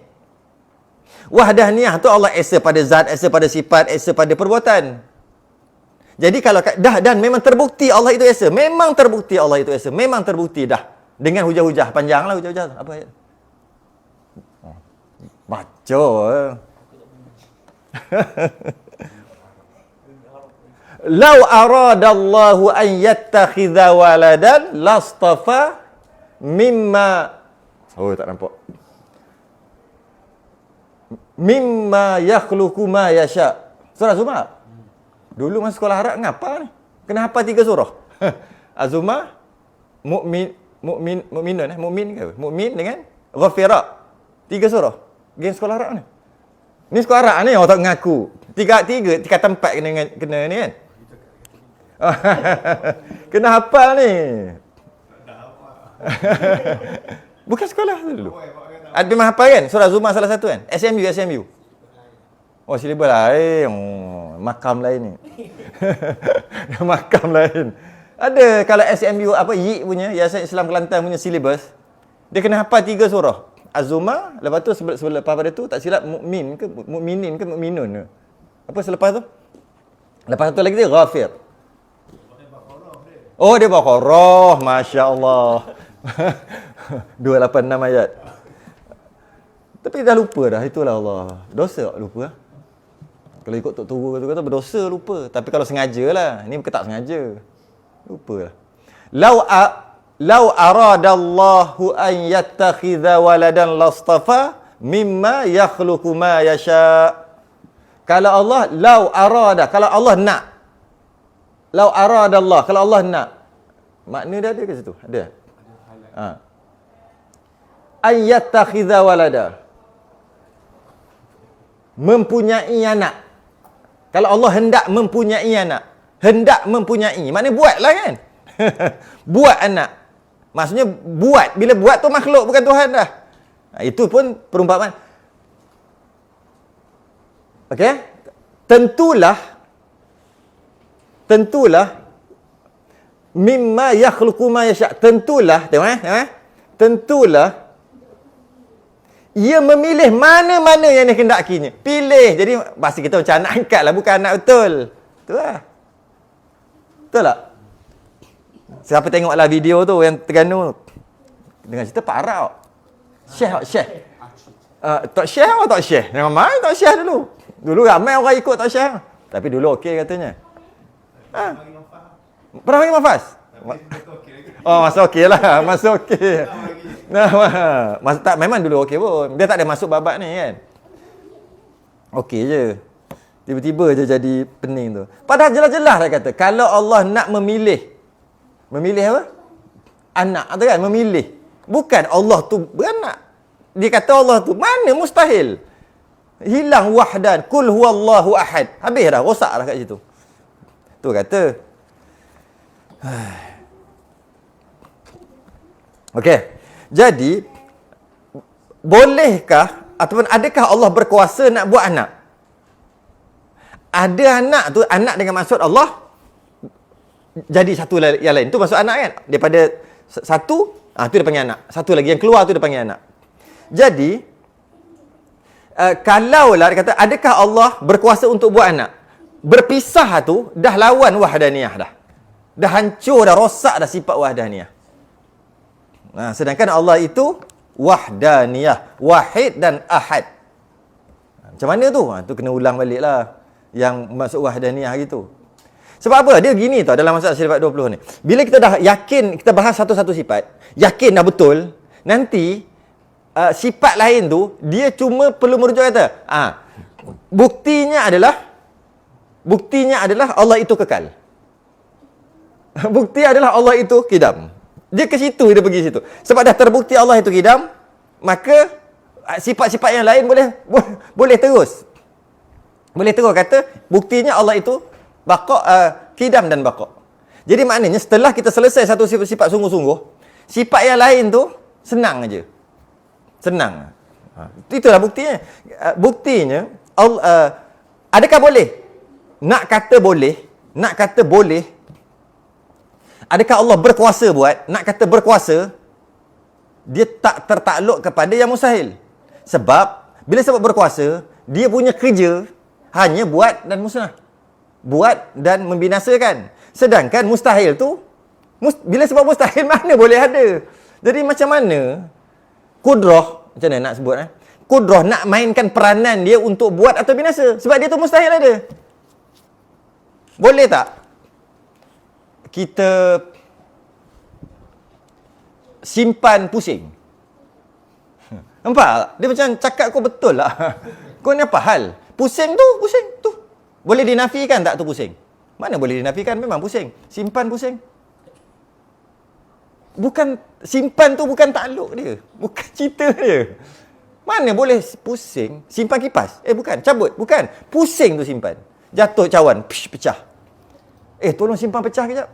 Wahdaniyah tu Allah esa pada zat, esa pada sifat, esa pada perbuatan. Jadi kalau dah dan memang terbukti Allah itu esa. Memang terbukti Allah itu esa. Memang terbukti dah. Dengan hujah-hujah. Panjanglah hujah-hujah. Apa ayat? Baca. Lau aradallahu an yattakhidha waladan lastafa mimma tak nampak. Mimma yakhluqu ma yasha. Surah Zumar. Dulu masa sekolah Arab ngapa ni? Kena hafal 3 surah. Az-Zumar, Mukmin ke? Mukmin dengan Ghafirat. 3 surah. Game sekolah Arab ni. Ni sekolah Arab ni orang tak mengaku. Tiga tempat kena ni kan. Kena hafal ni. Bukan sekolah tu dulu. Ada memang hafal kan? Surah Zumar salah satu kan? SMU. Oh, silibus lain. Makam lain ni. Makam lain. Ada kalau SMU apa YIK punya, Yayasan Islam Kelantan punya silibus, dia kena hafal 3 surah. Az-Zumar, lepas tu lepas pada tu tak silap Mukmin ke Mukminin ke Mukminun ke. Apa selepas tu? Lepas tu lagi dia Ghafir. Oh, dia Baqarah, masya-Allah. 286 ayat. Tapi dah lupa dah, itulah Allah. Dosa lupa. Kalau ikut Tok Turu kata berdosa lupa. Tapi kalau sengaja lah, ini tak sengaja. Lupa lah. Lau aradallahu an yattakhidha waladan lastafa mimma yakhluqu ma yasha. Kalau Allah kalau Allah nak. Lau aradallah, kalau Allah nak. Makna dia ada ke situ? Ada. An yattakhidha walada. Mempunyai anak. Kalau Allah hendak mempunyai anak. Hendak mempunyai. Maknanya buatlah kan? Buat anak. Maksudnya buat. Bila buat tu makhluk, bukan Tuhan dah. Itu pun perumpamaan. Okey? Tentulah mimma yakhluqu ma yasha. Tentulah, tengok tentulah ia memilih mana-mana yang dikehendakinya. Pilih. Jadi bahasa kita macam anak angkat lah, bukan anak betul. Betul lah. Betul tak? Siapa tengoklah video tu yang Terengganu dengan cerita Pak Arab. Syekh. Tok Syekh atau Tok Syekh? Jangan main Tok Syekh dulu. Dulu ramai orang ikut Tok Syekh. Tapi dulu okey katanya. Pernah bagi mafaz? Oh, masa okey lah. Masa okey. Masa tak, memang dulu okey pun. Dia tak ada masuk babak ni kan. Okey je. Tiba-tiba je jadi pening tu. Padahal jelas-jelas dia kata, kalau Allah nak memilih apa? Anak tu kan, memilih. Bukan Allah tu beranak. Dia kata Allah tu, mana mustahil. Hilang wahdan. Kul huwallahu ahad. Habis dah, rosak dah kat situ. Tu kata. Okey. Jadi, bolehkah ataupun adakah Allah berkuasa nak buat anak? Ada anak tu, anak dengan maksud Allah jadi satu yang lain. Tu maksud anak kan? Daripada satu, tu dia panggil anak. Satu lagi yang keluar tu dia panggil anak. Jadi, kalaulah dia kata, adakah Allah berkuasa untuk buat anak? Berpisah tu, dah lawan wahdaniyah dah. Dah hancur, dah rosak dah sifat wahdaniyah. Sedangkan Allah itu wahdaniyah. Wahid dan ahad. Macam mana tu? Tu kena ulang balik lah. Yang masuk wahdaniyah gitu. Sebab apa? Dia gini tau dalam masalah sifat 20 ni. Bila kita dah yakin, kita bahas satu-satu sifat, yakin dah betul, nanti sifat lain tu, dia cuma perlu merujuk kata, buktinya adalah Allah itu kekal. Bukti adalah Allah itu kidam. Dia ke situ, dia pergi situ. Sebab dah terbukti Allah itu kidam, maka sifat-sifat yang lain boleh terus. Boleh terus kata, buktinya Allah itu baqa, kidam dan baqa. Jadi maknanya setelah kita selesai satu sifat sungguh-sungguh, sifat yang lain tu senang aja. Senang. Itulah buktinya. Buktinya, adakah boleh? Nak kata boleh. Adakah Allah berkuasa buat? Nak kata berkuasa, dia tak tertakluk kepada yang mustahil. Sebab, bila sebab berkuasa, dia punya kerja hanya buat dan musnah. Buat dan membinasakan. Sedangkan mustahil tu, bila sebab mustahil, mana boleh ada? Jadi macam mana kudrah, macam mana nak sebut? Kudrah nak mainkan peranan dia untuk buat atau binasa. Sebab dia tu mustahil ada. Boleh tak kita simpan pusing? Nampak? Dia macam cakap kau betul lah. Kau ni apa hal? Pusing tu. Boleh dinafikan tak tu pusing? Mana boleh dinafikan? Memang pusing. Simpan pusing. Bukan, simpan tu bukan takluk dia. Bukan cerita dia. Mana boleh pusing? Simpan kipas? Bukan. Cabut? Bukan. Pusing tu simpan. Jatuh cawan. Pecah. Tolong simpan pecah kejap.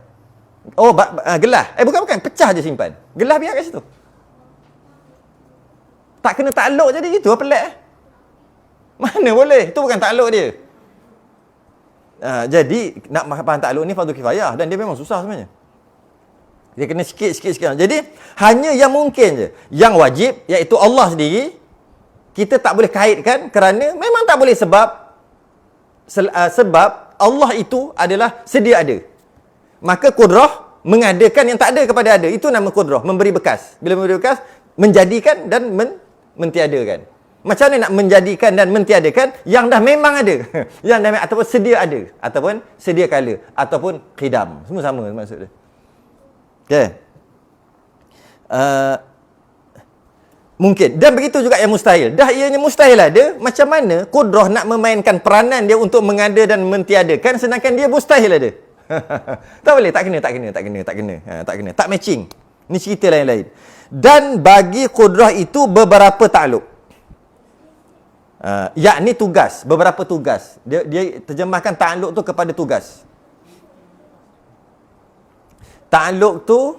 Gelas. Bukan. Pecah je simpan. Gelas biar kat situ. Tak kena takluk jadi gitu. Pelik. Mana boleh? Itu bukan takluk dia. Jadi, nak faham takluk ni fardu kifayah. Dan dia memang susah sebenarnya. Dia kena sikit. Jadi, hanya yang mungkin je. Yang wajib, iaitu Allah sendiri, kita tak boleh kaitkan kerana memang tak boleh sebab Allah itu adalah sedia ada. Maka kudrah mengadakan yang tak ada kepada ada. Itu nama kudrah. Memberi bekas. Bila memberi bekas, menjadikan dan mentiadakan. Macam mana nak menjadikan dan mentiadakan yang dah memang ada. Yang dah ataupun sedia ada. Ataupun sedia kala. Ataupun qidam. Semua sama maksud dia. Okay. Mungkin. Dan begitu juga yang mustahil. Dah ianya mustahil ada. Macam mana kudrah nak memainkan peranan dia untuk mengada dan mentiadakan sedangkan dia mustahil ada. Tak boleh. Tak kena. Tak matching. Ni cerita lain-lain. Dan bagi kudrah itu beberapa takluk. Yakni tugas, beberapa tugas. Dia terjemahkan ta'alluq tu kepada tugas. Ta'alluq tu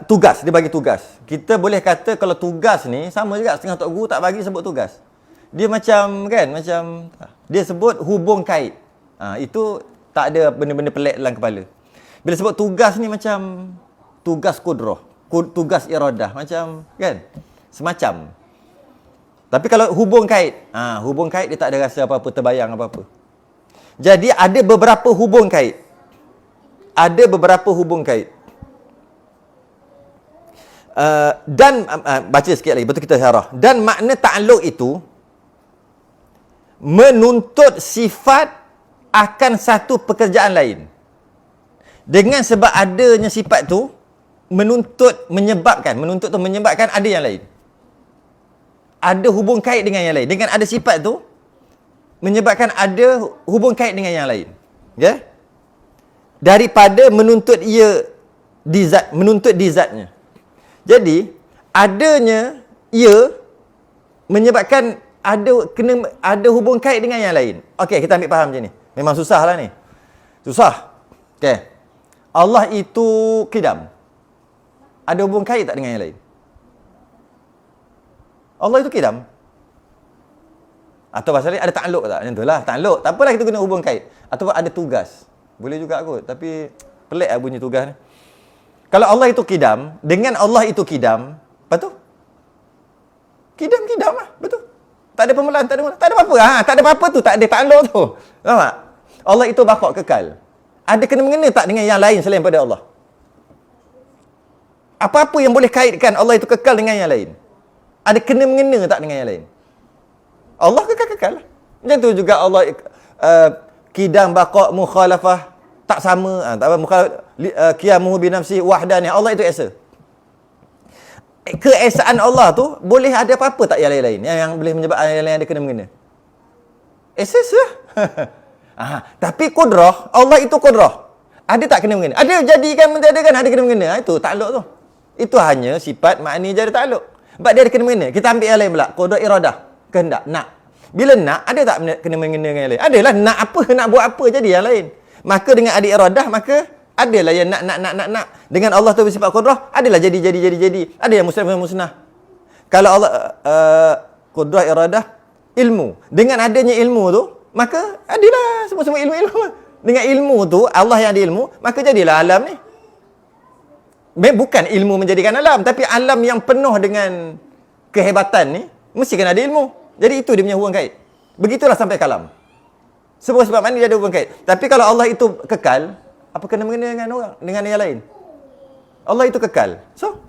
tugas, dia bagi tugas. Kita boleh kata kalau tugas ni sama juga setengah tok guru tak bagi sebut tugas. Dia macam dia sebut hubung kait. Itu tak ada benda-benda pelik dalam kepala. Bila sebut tugas ni macam tugas kudrah, tugas iradah, macam kan? Semacam. Tapi kalau hubung kait dia tak ada rasa apa-apa, terbayang apa-apa. Jadi ada beberapa hubung kait. Dan baca sikit lagi, betul kita syarah. Dan makna ta'alluq itu menuntut sifat akan satu pekerjaan lain. Dengan sebab adanya sifat tu menyebabkan ada yang lain. Ada hubung kait dengan yang lain. Dengan ada sifat tu menyebabkan ada hubung kait dengan yang lain. Okay? Daripada menuntut di zatnya. Jadi, adanya ia menyebabkan ada hubung kait dengan yang lain. Okey, kita ambil faham macam ni. Memang susah lah ni. Susah. Okey. Allah itu qidam. Ada hubung kait tak dengan yang lain? Allah itu kidam. Atau pasal ni ada takluk tak? Macam itulah, takluk. Tak apalah kita guna hubung kait. Atau ada tugas. Boleh juga kot. Tapi pelik lah bunyi tugas ni. Kalau Allah itu kidam, dengan Allah itu kidam, apa tu? Kidam lah. Betul. Tak ada permulaan, tak ada mula. Tak ada apa-apa. Tak ada apa-apa tu. Tak ada takluk tu. Faham tak? Allah itu baqa' kekal. Ada kena-mengena tak dengan yang lain selain pada Allah? Apa-apa yang boleh kaitkan Allah itu kekal dengan yang lain? Ada kena-mengena tak dengan yang lain? Allah kekal-kekal lah. Macam tu juga Allah kidam, baqa', mukhalafah tak sama. Tak apa, qiyamuhu bi nafsi wahdaniyah. Allah itu esa. Keesaan Allah tu boleh ada apa-apa tak yang lain-lain yang boleh menyebabkan yang lain ada kena-mengena? Esa lah. Tapi kudrah, Allah itu kudrah. Ada tak kena-mengena? Ada jadikan, mentiadakan, ada kena-mengena. Itu takluk tu. Itu hanya sifat makni jadi takluk. Sebab dia ada kena-mengena. Kita ambil yang lain pula. Kudrah iradah. Kehendak, nak. Bila nak, ada tak kena-mengena dengan yang lain? Adalah, nak apa, nak buat apa jadi yang lain. Maka dengan ada iradah, maka adalah yang nak. Dengan Allah tu bersifat kudrah, adalah jadi. Ada yang musnah. Kalau Allah kudrah iradah, ilmu. Dengan adanya ilmu tu, maka adalah semua ilmu. Dengan ilmu tu, Allah yang ada ilmu, maka jadilah alam ni. Bukan ilmu menjadikan alam, tapi alam yang penuh dengan kehebatan ni, mesti kena ada ilmu. Jadi itu dia punya hubungan kait. Begitulah sampai kalam. Sebab mana dia ada hubungan kait. Tapi kalau Allah itu kekal, apa kena mengena dengan orang, dengan yang lain? Allah itu kekal. So,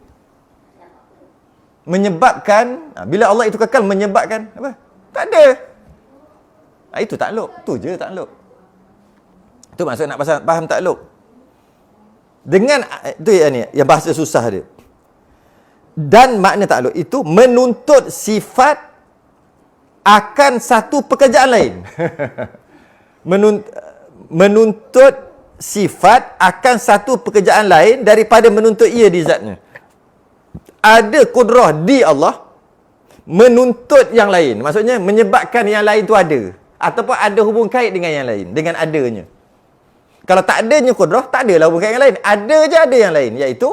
menyebabkan, bila Allah itu kekal, menyebabkan apa? Tak ada. Itu takluk. Tu je takluk. Itu maksud nak faham takluk. Dengan itu yang bahasa susah dia. Dan makna takluk itu menuntut sifat akan satu pekerjaan lain. Menuntut sifat akan satu pekerjaan lain daripada menuntut ia di zatnya. Ada kudrah di Allah menuntut yang lain. Maksudnya menyebabkan yang lain tu ada. Ataupun ada hubung kait dengan yang lain. Dengan adanya. Kalau tak adanya kudrah, tak adalah hubung kait yang lain. Ada je ada yang lain. Iaitu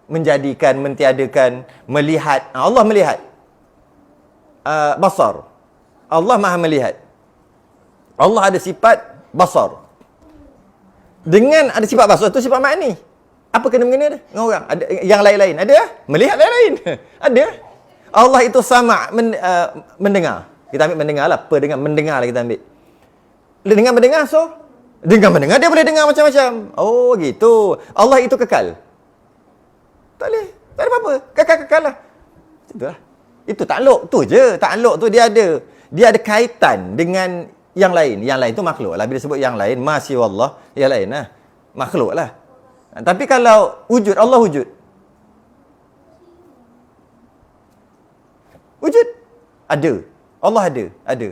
menjadikan, mentiadakan, melihat. Allah melihat. Basar. Allah maha melihat. Allah ada sifat basar. Dengan ada sifat basar tu sifat makni. Apa kena mengena dia dengan orang? Ada yang lain-lain. Ada? Melihat lain-lain. Ada. Allah itu sama mendengar. Kita ambil mendengar lah. Mendengar lah kita ambil. Dengan mendengar, so dengan mendengar dia boleh dengar macam-macam. Oh gitu. Allah itu kekal. Tak boleh. Tak ada apa-apa. Kekal-kekal lah. Itulah. Itu takluk. Tu je. Takluk tu dia ada. Dia ada kaitan dengan yang lain. Yang lain tu makhluk lah. Bila sebut yang lain, masih Allah, yang lain lah. Makhluk lah. Tapi kalau wujud, Allah wujud. Wujud. Ada. Allah ada. Ada.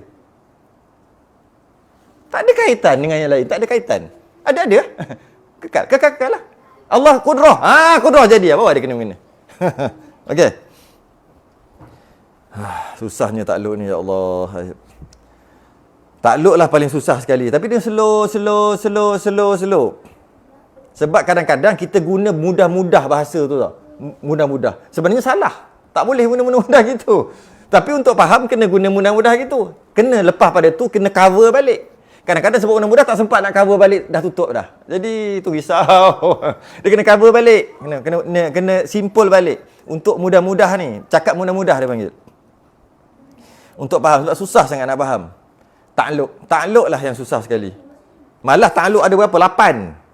Tak ada kaitan dengan yang lain. Tak ada kaitan. Ada. Kekal lah. Allah kudrah. Kudrah jadi. Apa ada kena-mengena? Okey. Susahnya takluk ni, ya Allah. Takluk lah paling susah sekali. Tapi dia slow. Sebab kadang-kadang kita guna mudah-mudah bahasa tu tau. Mudah-mudah. Sebenarnya salah. Tak boleh guna mudah-mudah gitu. Tapi untuk faham, kena guna mudah-mudah gitu. Kena lepas pada tu, kena cover balik. Kadang-kadang sebab mudah-mudah tak sempat nak cover balik. Dah tutup dah. Jadi tu risau. Dia kena cover balik. Kena simpul balik. Untuk mudah-mudah ni. Cakap mudah-mudah dia panggil. Untuk faham. Sebab susah sangat nak faham. Takluk lah yang susah sekali. Malah takluk ada berapa? 8.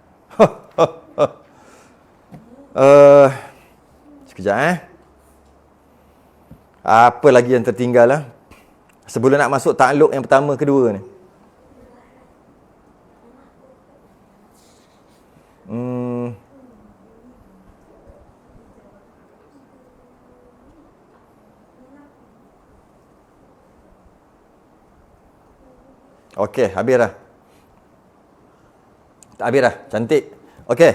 Sekejap apa lagi yang tertinggal lah sebelum nak masuk takluk yang pertama kedua ni. Okey, habis dah. Habis dah, cantik. Okey.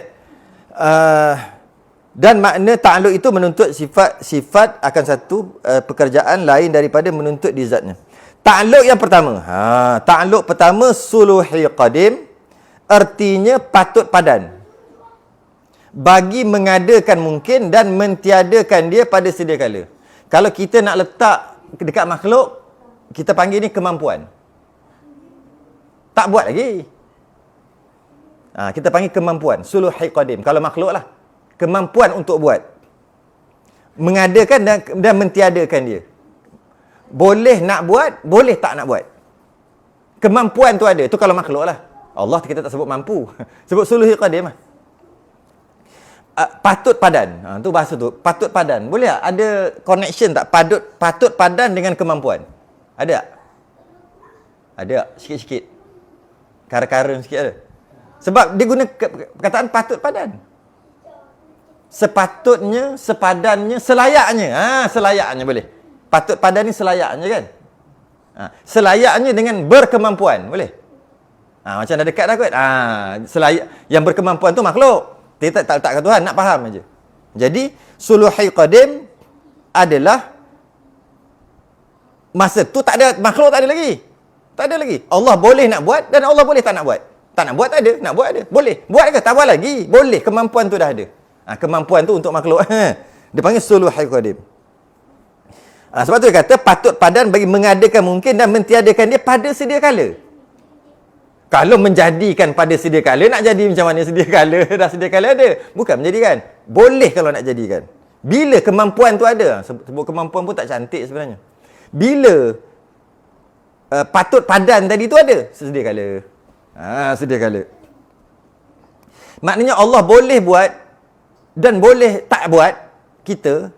Dan makna ta'alluq itu menuntut sifat akan satu pekerjaan lain daripada menuntut di zatnya. Ta'alluq yang pertama. Ta'alluq pertama suluhi qadim, artinya patut padan. Bagi mengadakan mungkin dan mentiadakan dia pada sedia kala. Kalau kita nak letak dekat makhluk, kita panggil ni kemampuan. Tak buat lagi. Kita panggil kemampuan. Suluhi qadim. Kalau makhluk lah. Kemampuan untuk buat. Mengadakan dan mentiadakan dia. Boleh nak buat, boleh tak nak buat. Kemampuan tu ada. Itu kalau makhluk lah. Allah kita tak sebut mampu. Sebut suluhi qadim lah. Patut padan. Tu bahasa tu. Patut padan. Boleh tak? Ada connection tak? Patut padan dengan kemampuan. Ada tak? Ada tak? Sikit-sikit. Kara-kara sikit ada. Sebab dia guna perkataan patut padan. Sepatutnya, sepadannya, selayaknya. Selayaknya boleh. Patut padan ni selayaknya kan? Selayaknya dengan berkemampuan. Boleh? Macam dah dekat dah kot. Yang berkemampuan tu makhluk. Dia tak letak ke Tuhan. Nak faham aja. Jadi, suluhi qadim adalah masa tu tak ada, makhluk tak ada lagi. Tak ada lagi. Allah boleh nak buat dan Allah boleh tak nak buat. Tak nak buat tak ada. Nak buat ada. Boleh. Buat ke? Tak buat lagi. Boleh. Kemampuan tu dah ada. Kemampuan tu untuk makhluk. Dia panggil suluhi qadim. Sebab tu dia kata patut padan bagi mengadakan mungkin dan mentiadakan dia pada sedia kala. Kalau menjadikan pada sedia kala, nak jadi macam mana sedia kala? Dah sedia kala ada. Bukan menjadikan. Boleh kalau nak jadikan. Bila kemampuan tu ada. Sebut kemampuan pun tak cantik sebenarnya. Bila patut padan tadi tu ada. Sedia kala. Sedia kala. Maknanya Allah boleh buat dan boleh tak buat kita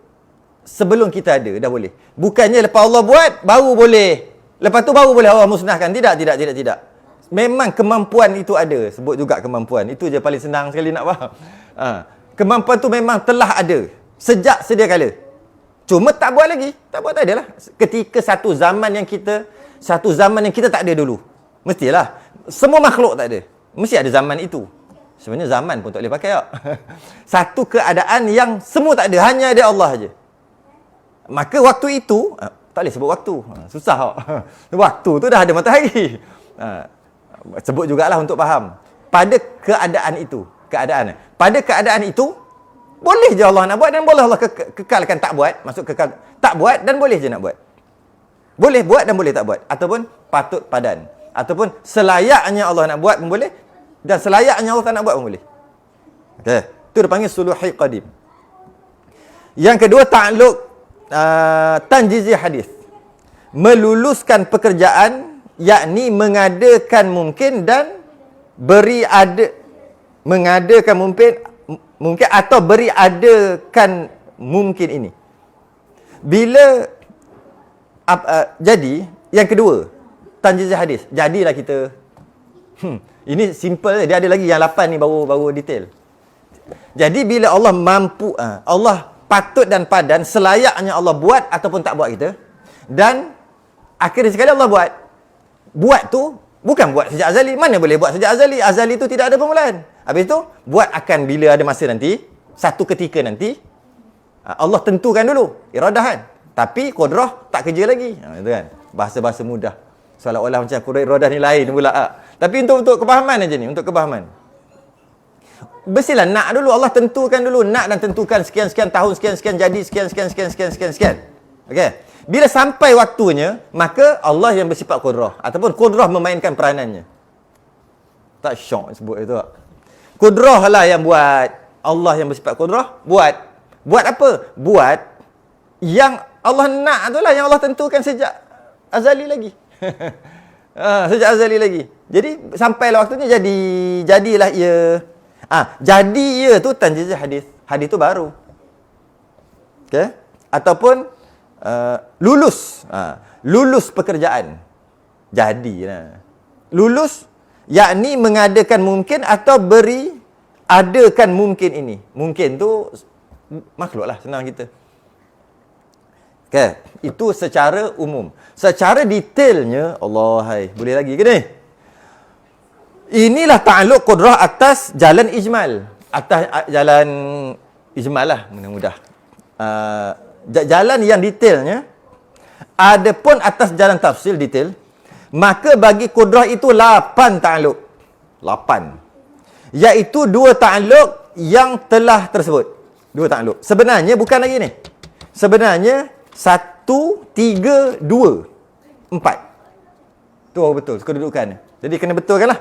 sebelum kita ada. Dah boleh. Bukannya lepas Allah buat, baru boleh. Lepas tu baru boleh Allah musnahkan. Tidak. Memang kemampuan itu ada. Sebut juga kemampuan. Itu je paling senang sekali nak faham. Kemampuan tu memang telah ada. Sejak sedia kala. Cuma tak buat lagi. Tak buat tak adalah. Ketika satu zaman yang kita tak ada dulu. Mestilah. Semua makhluk tak ada. Mesti ada zaman itu. Sebenarnya zaman pun tak boleh pakai tak? Satu keadaan yang semua tak ada. Hanya ada Allah saja. Maka waktu itu, tak boleh sebut waktu. Susah tak? Waktu tu dah ada matahari. Sebut jugalah untuk faham. Pada keadaan itu. Pada keadaan itu, boleh je Allah nak buat dan boleh Allah kekalkan tak buat. Maksud kekal tak buat dan boleh je nak buat. Boleh buat dan boleh tak buat. Ataupun patut padan. Ataupun selayaknya Allah nak buat pun boleh. Dan selayaknya Allah tak nak buat pun boleh. Okay. Itu dia panggil suluhi qadim. Yang kedua, ta'alluq tanjizi hadis. Meluluskan pekerjaan, yakni mengadakan mungkin dan mengadakan mungkin atau beri adakan mungkin ini. Bila jadi yang kedua, tanjiz hadis. Jadilah kita. Ini simple, dia ada lagi yang 8 ni baru detail. Jadi bila Allah mampu, Allah patut dan padan selayaknya Allah buat ataupun tak buat kita. Dan akhirnya sekali Allah buat. Buat tu bukan buat sejak azali. Mana boleh buat sejak azali? Azali tu tidak ada permulaan. Habis tu buat akan bila ada masa nanti, satu ketika nanti. Allah tentukan dulu iradah kan. Tapi qudrah tak kerja lagi. Itu kan. Bahasa-bahasa mudah. Seolah-olah macam qudrah iradah ni lain pula. Tapi untuk kepahaman aja ni, untuk kepahaman. Mestilah nak dulu, Allah tentukan dulu, nak dan tentukan sekian-sekian tahun, sekian-sekian jadi, sekian-sekian. Okey. Bila sampai waktunya, maka Allah yang bersifat qudrah ataupun qudrah memainkan peranannya. Tak syok sebut itu tak. Qudrah lah yang buat. Allah yang bersifat qudrah buat. Buat apa? Buat yang Allah nak tu lah, yang Allah tentukan sejak azali lagi. Sejak azali lagi. Jadi sampailah waktunya jadilah ia. Jadi ia tu tanjiz hadis. Hadis tu baru. Okey? Ataupun lulus. Lulus pekerjaan. Jadilah. Lulus yakni mengadakan mungkin atau beri adakan mungkin ini. Mungkin tu makhluk lah, senang kita. Okay. Itu secara umum. Secara detailnya, Allah, boleh lagi ke ni? Inilah ta'alluq qudrah atas jalan ijmal. Atas jalan ijmal lah, mudah-mudah. Jalan yang detailnya. Adapun atas jalan tafsil detail, maka bagi qudrah itu 8 ta'alluq. 8. Iaitu 2 ta'alluq yang telah tersebut. 2 ta'alluq. Sebenarnya bukan lagi ni. Sebenarnya 1, 3, 2, 4. Tu betul kedudukan. Jadi kena betulkan lah.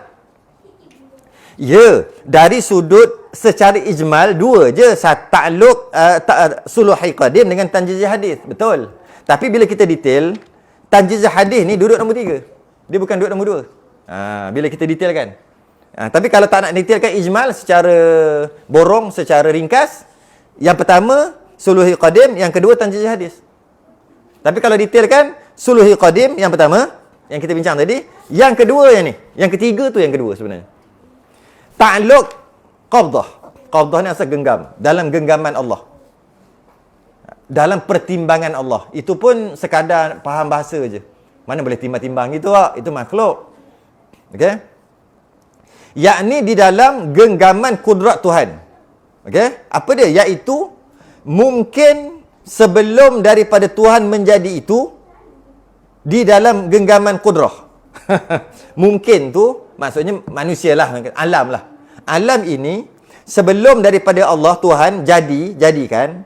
Ya, dari sudut secara ijmal dua je, takluk suluhi qadim dengan tanjizih hadis. Betul. Tapi bila kita detail, tanjizih hadis ni duduk nombor 3. Dia bukan duduk nombor 2. Bila kita detailkan. Tapi kalau tak nak detailkan ijmal secara borong, secara ringkas, yang pertama suluhi qadim, yang kedua tanjizih hadis. Tapi kalau detailkan suluhi qadim yang pertama, yang kita bincang tadi, yang kedua yang ni, yang ketiga tu yang kedua sebenarnya. Ta'alluq qabdah. Qabdah ni asal genggam, dalam genggaman Allah. Dalam pertimbangan Allah. Itu pun sekadar faham bahasa je. Mana boleh timbang-timbang gitu lah. Itu makhluk. Okey? Yakni di dalam genggaman kudrat Tuhan. Okey? Apa dia? Iaitu mungkin sebelum daripada Tuhan menjadi itu, di dalam genggaman kudrah. Mungkin tu maksudnya manusia lah, alam lah. Alam ini sebelum daripada Allah Tuhan jadikan,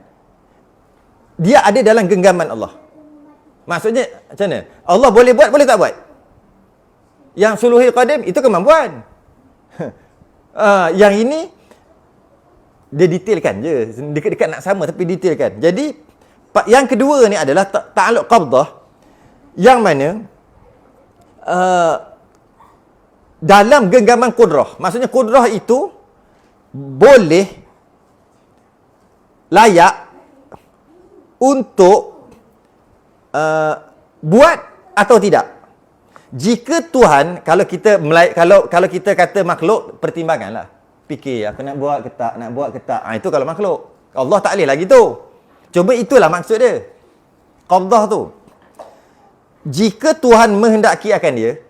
dia ada dalam genggaman Allah. Maksudnya macam mana? Allah boleh buat, boleh tak buat? Yang suluhi qadim itu kemampuan. Yang ini dia detailkan je, dekat-dekat nak sama tapi detailkan. Jadi yang kedua ni adalah ta'alluq qabdah, yang mana dalam genggaman kudrah. Maksudnya kudrah itu boleh, layak untuk buat atau tidak. Jika Tuhan, kalau kita kata makhluk, pertimbanganlah. Fikir, aku nak buat ke tak, nak buat ke tak. Itu kalau makhluk. Allah tak boleh lagi tu. Cuba itulah maksud dia. Qabdah tu. Jika Tuhan menghendaki akan dia,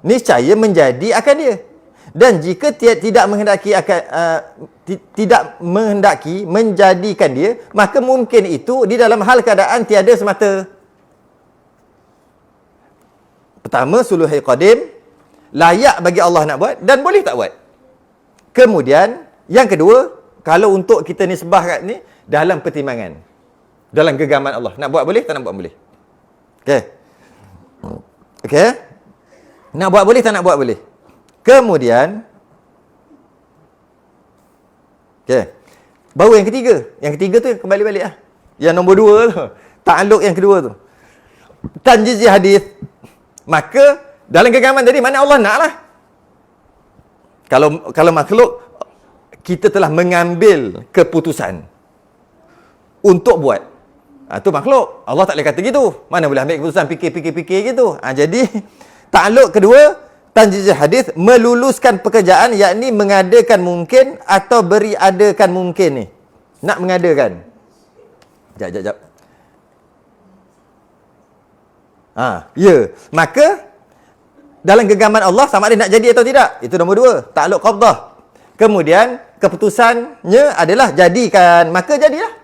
niscaya menjadi akan dia. Dan jika tidak menghendaki tidak menghendaki menjadikan dia, maka mungkin itu di dalam hal keadaan tiada semata. Pertama, suluhi qadim, layak bagi Allah nak buat dan boleh tak buat. Kemudian yang kedua, kalau untuk kita nisbahkan ni dalam pertimbangan, dalam genggaman Allah, nak buat boleh, tak nak buat boleh. Okey. Nak buat boleh, tak nak buat boleh. Kemudian baru yang ketiga. Yang ketiga tu kembali balik lah. Yang nombor 2 tu, ta'alluq yang kedua tu, tanjizih hadis. Maka dalam genggaman tadi, mana Allah nak lah. Kalau makhluk, kita telah mengambil keputusan untuk buat. Itu makhluk. Allah tak boleh kata gitu. Mana boleh ambil keputusan fikir gitu. Jadi ta'alluq kedua, tanjizih hadis, meluluskan pekerjaan, yakni mengadakan mungkin atau beri adakan mungkin ni. Nak mengadakan. Jap. Ya. Maka dalam genggaman Allah sama ada nak jadi atau tidak. Itu nombor 2, ta'alluq qabdah. Kemudian keputusannya adalah jadikan, maka jadilah.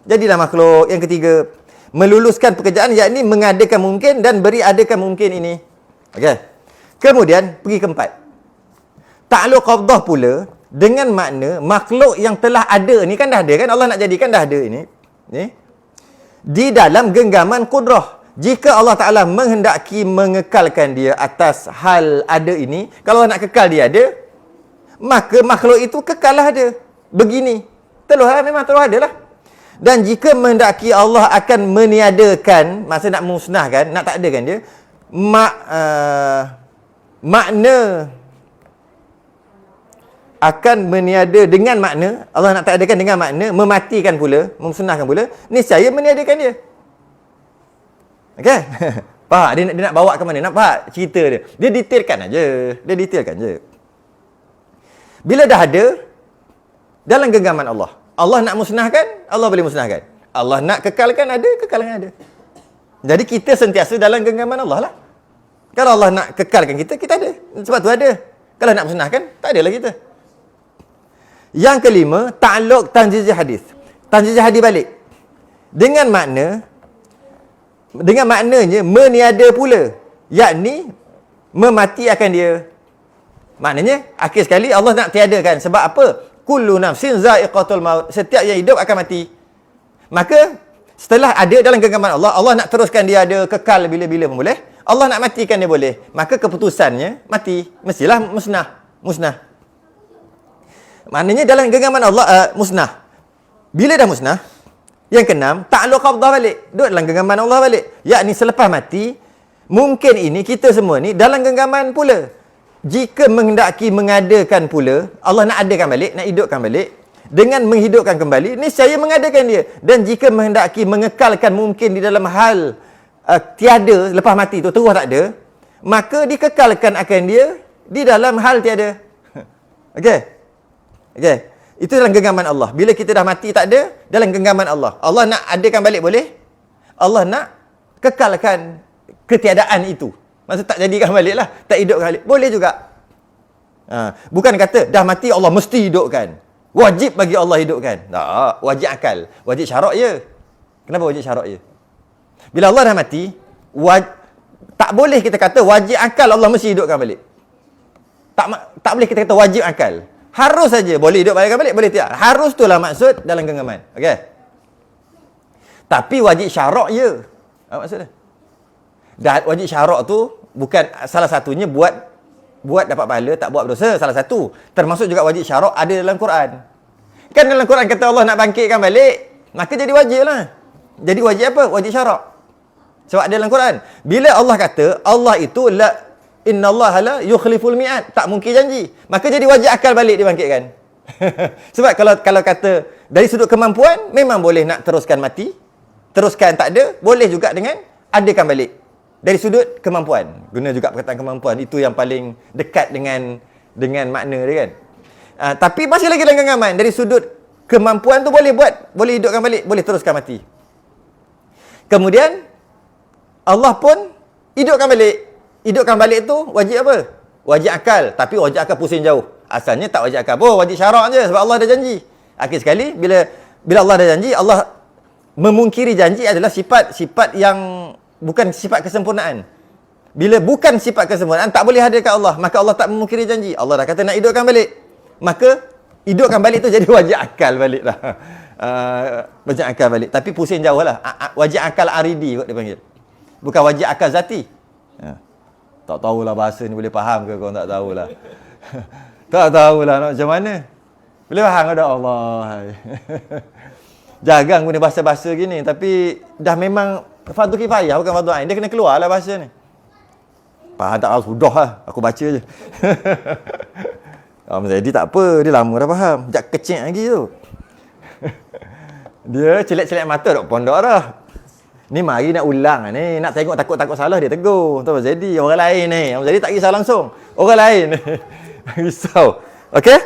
Jadilah makhluk. Yang ketiga, meluluskan pekerjaan, yakni mengadakan mungkin dan beri adakan mungkin ini. Okey. Kemudian pergi keempat. Ta'alluq qabdah pula dengan makna makhluk yang telah ada ni, kan dah ada kan, Allah nak jadikan dah ada ini. Di dalam genggaman kudrah. Jika Allah Ta'ala menghendaki mengekalkan dia atas hal ada ini, kalau Allah nak kekal dia ada, maka makhluk itu kekal lah ada. Begini. Memang terus ada lah. Dan jika menghendaki Allah akan meniadakan, masa nak musnahkan, nak tak adakan dia, makna akan meniada dengan makna, Allah nak tak adakan dengan makna mematikan pula, memusnahkan pula, niscaya meniadakan dia. Okey? Faham? Dia nak bawa ke mana? Nak faham cerita dia? Dia detailkan je. Bila dah ada dalam genggaman Allah, Allah nak musnahkan, Allah boleh musnahkan. Allah nak kekalkan, ada. Jadi kita sentiasa dalam genggaman Allah lah. Kalau Allah nak kekalkan kita, kita ada. Sebab tu ada. Kalau nak musnahkan, tak adalah kita. Yang kelima, ta'alluq tanjizih hadis. Tanjizih hadis balik. Dengan maknanya meniada pula. Yakni memati akan dia. Maknanya, akhir sekali Allah nak tiadakan. Sebab apa? Kullu nafsin za'iqatul maut. Setiap yang hidup akan mati. Maka, Setelah ada dalam genggaman Allah, Allah nak teruskan dia ada kekal bila-bila pun boleh. Allah nak matikan dia boleh. Maka keputusannya mati. Mestilah musnah. Maknanya dalam genggaman Allah musnah. Bila dah musnah, yang keenam, ta'alluq qabdah balik. Duduk dalam genggaman Allah balik. Yakni selepas mati, mungkin ini kita semua ni dalam genggaman pula. Jika menghendaki mengadakan pula, Allah nak adakan balik, nak hidupkan balik. Dengan menghidupkan kembali, niscaya mengadakan dia. Dan jika menghendaki mengekalkan mungkin di dalam hal tiada, lepas mati tu terus tak ada, maka dikekalkan akan dia di dalam hal tiada. Okey? Itu dalam genggaman Allah. Bila kita dah mati tak ada, dalam genggaman Allah. Allah nak adakan balik boleh. Allah nak kekalkan ketiadaan itu. Maksud tak jadikan balik lah. Tak hidupkan balik. Boleh juga. Bukan kata dah mati Allah mesti hidupkan. Wajib bagi Allah hidupkan. Tak. Wajib akal. Wajib syarak je. Kenapa wajib syarak je? Bila Allah dah mati, tak boleh kita kata wajib akal Allah mesti hidupkan balik. Tak boleh kita kata wajib akal. Harus saja. Boleh hidup balik, boleh tidak. Harus itulah maksud dalam genggaman. Okey. Tapi wajib syarak je. Apa maksudnya? Dan wajib syarak tu bukan salah satunya buat dapat pahala, tak buat berdosa, salah satu. Termasuk juga wajib syarak ada dalam Quran. Kan dalam Quran kata Allah nak bangkitkan balik, maka jadi wajib lah. Jadi wajib apa? Wajib syarak. Sebab ada dalam Quran. Bila Allah kata Allah itu innallaha la yukhliful mi'ad, tak mungkin janji, maka jadi wajib akal balik dibangkitkan. Sebab kalau kata dari sudut kemampuan memang boleh nak teruskan mati, teruskan tak ada, boleh juga dengan adakan balik. Dari sudut kemampuan, guna juga perkataan kemampuan, itu yang paling dekat dengan makna dia kan. Tapi masih lagi dalam genggaman, dari sudut kemampuan tu boleh buat, boleh hidupkan balik, boleh teruskan mati. Kemudian Allah pun hidupkan balik. Hidupkan balik tu wajib apa? Wajib akal. Tapi wajib akal pusing jauh. Asalnya tak wajib akal. Wajib syarak je sebab Allah dah janji. Akhir sekali bila Allah dah janji, Allah memungkiri janji adalah sifat yang bukan sifat kesempurnaan. Bila bukan sifat kesempurnaan, tak boleh hadirkan Allah, maka Allah tak memungkiri janji. Allah dah kata nak hidupkan balik, maka hidupkan balik tu jadi wajib akal balik dah. Wajib akal balik. Tapi pusing jauh lah. Wajib akal aridi kot dia panggil. Bukan wajib akal zati. Tak tahulah bahasa ni boleh faham ke kau tak tahulah. Tak tahulah nak macam mana. Boleh faham ke tak Allah. Jagang guna bahasa-bahasa gini, tapi dah memang fardu kifayah bukan fardu ain. Dia kena keluarlah bahasa ni. Faham tak? Sudah lah. Aku baca je. Jadi tak apa. Dia lama dah faham. Sekejap kecil lagi tu. Dia celak-celak mata duk pondok dah. Ni mari nak ulang ni. Nak tengok takut-takut salah dia tegur. Tahu jadi orang lain ni. Jadi tak risau langsung. Orang lain. Risau. Okey?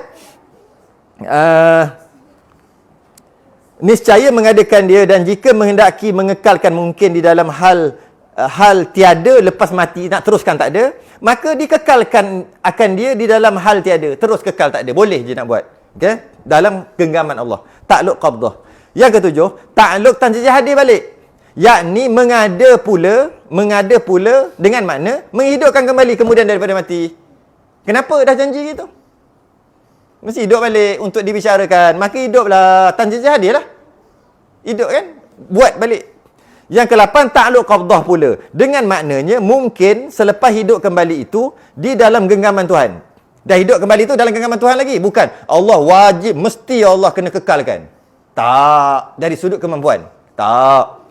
Niscaya mengadakan dia, dan jika menghendaki mengekalkan mungkin di dalam hal tiada lepas mati, nak teruskan tak ada, maka dikekalkan akan dia di dalam hal tiada, terus kekal tak ada, boleh je nak buat. Okey, dalam genggaman Allah. Ta'alluq qabdah. Yang ketujuh, ta'alluq tanjizih hadir balik, yakni mengada pula dengan makna menghidupkan kembali kemudian daripada mati. Kenapa dah janji gitu? Mesti hidup balik untuk dibicarakan. Maka hiduplah. Tanjizih hadir lah. Hidup kan? Buat balik. Yang ke-8, ta'alluq qabdah pula. Dengan maknanya, mungkin selepas hidup kembali itu, di dalam genggaman Tuhan. Dah hidup kembali itu dalam genggaman Tuhan lagi. Bukan. Allah wajib, mesti Allah kena kekalkan. Tak. Dari sudut kemampuan. Tak.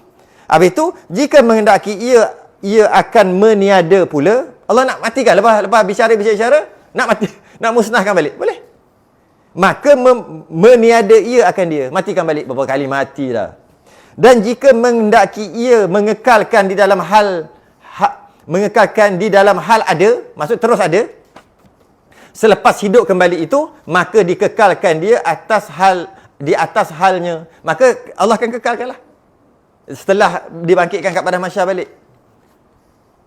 Habis itu, jika menghendaki ia akan meniada pula, Allah nak matikan. Lepas bicara, nak mati. Nak musnahkan balik. Boleh. Maka meniada ia akan dia. Matikan balik. Berapa kali mati dah. Dan jika menghendaki ia mengekalkan di dalam hal ada, maksud terus ada, selepas hidup kembali itu, maka dikekalkan dia di atas halnya. Maka Allah akan kekalkanlah. Setelah dibangkitkan kat padang mahsyar balik.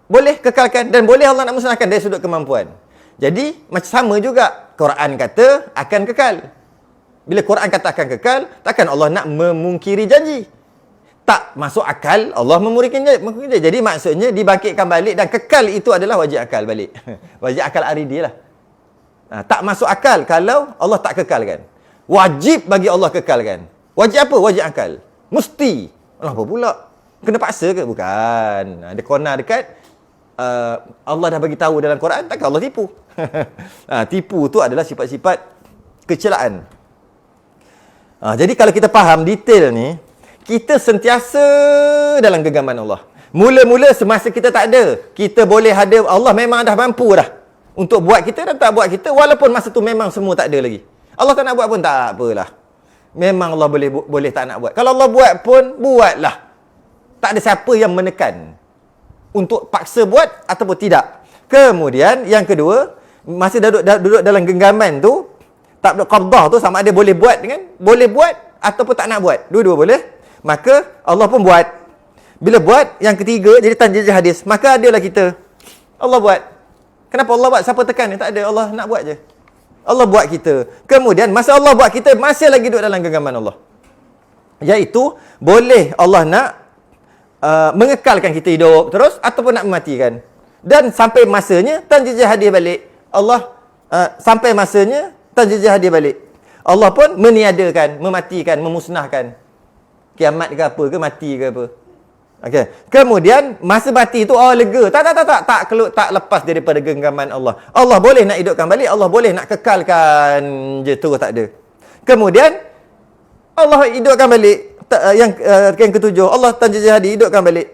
Boleh kekalkan, dan boleh Allah nak musnahkan dari sudut kemampuan. Jadi, macam sama juga. Quran kata akan kekal. Bila Quran kata akan kekal, takkan Allah nak memungkiri janji. Tak masuk akal Allah memungkiri janji. Jadi maksudnya dibangkitkan balik, dan kekal itu adalah wajib akal balik. Wajib akal aridi lah. Tak masuk akal kalau Allah tak kekalkan. Wajib bagi Allah kekalkan. Wajib apa? Wajib akal. Mesti. Kenapa pula? Kena paksa ke? Bukan. Ada corner dekat Allah dah bagi tahu dalam Quran, takkan Allah tipu. Tipu tu adalah sifat-sifat kecelaan. Jadi kalau kita faham detail ni, kita sentiasa dalam genggaman Allah. Mula-mula semasa kita tak ada, kita boleh ada, Allah memang dah mampu dah untuk buat kita dan tak buat kita, walaupun masa tu memang semua tak ada lagi. Allah tak nak buat pun tak apalah. Memang Allah boleh tak nak buat. Kalau Allah buat pun, buatlah. Tak ada siapa yang menekan untuk paksa buat ataupun tidak. Kemudian yang kedua, masa duduk dalam genggaman tu, tak qabdah tu sama ada boleh buat dengan boleh buat ataupun tak nak buat. Dua-dua boleh. Maka Allah pun buat. Bila buat, yang ketiga jadi tanjil hadis. Maka adalah kita. Allah buat. Kenapa Allah buat? Siapa tekan ni? Tak ada. Allah nak buat je. Allah buat kita. Kemudian masa Allah buat kita, masih lagi duduk dalam genggaman Allah. Iaitu boleh Allah nak mengekalkan kita hidup terus ataupun nak mematikan. Dan sampai masanya tanjil hadis balik. Allah sampai masanya tanjil hadis balik. Allah pun meniadakan, mematikan, memusnahkan. Kiamat ke apa ke, mati ke apa. Okey. Kemudian masa mati tu lega. Tak lepas daripada genggaman Allah. Allah boleh nak hidupkan balik, Allah boleh nak kekalkan je terus tak ada. Kemudian Allah hidupkan balik. Yang ketujuh, Allah tanjil hadi hidupkan balik.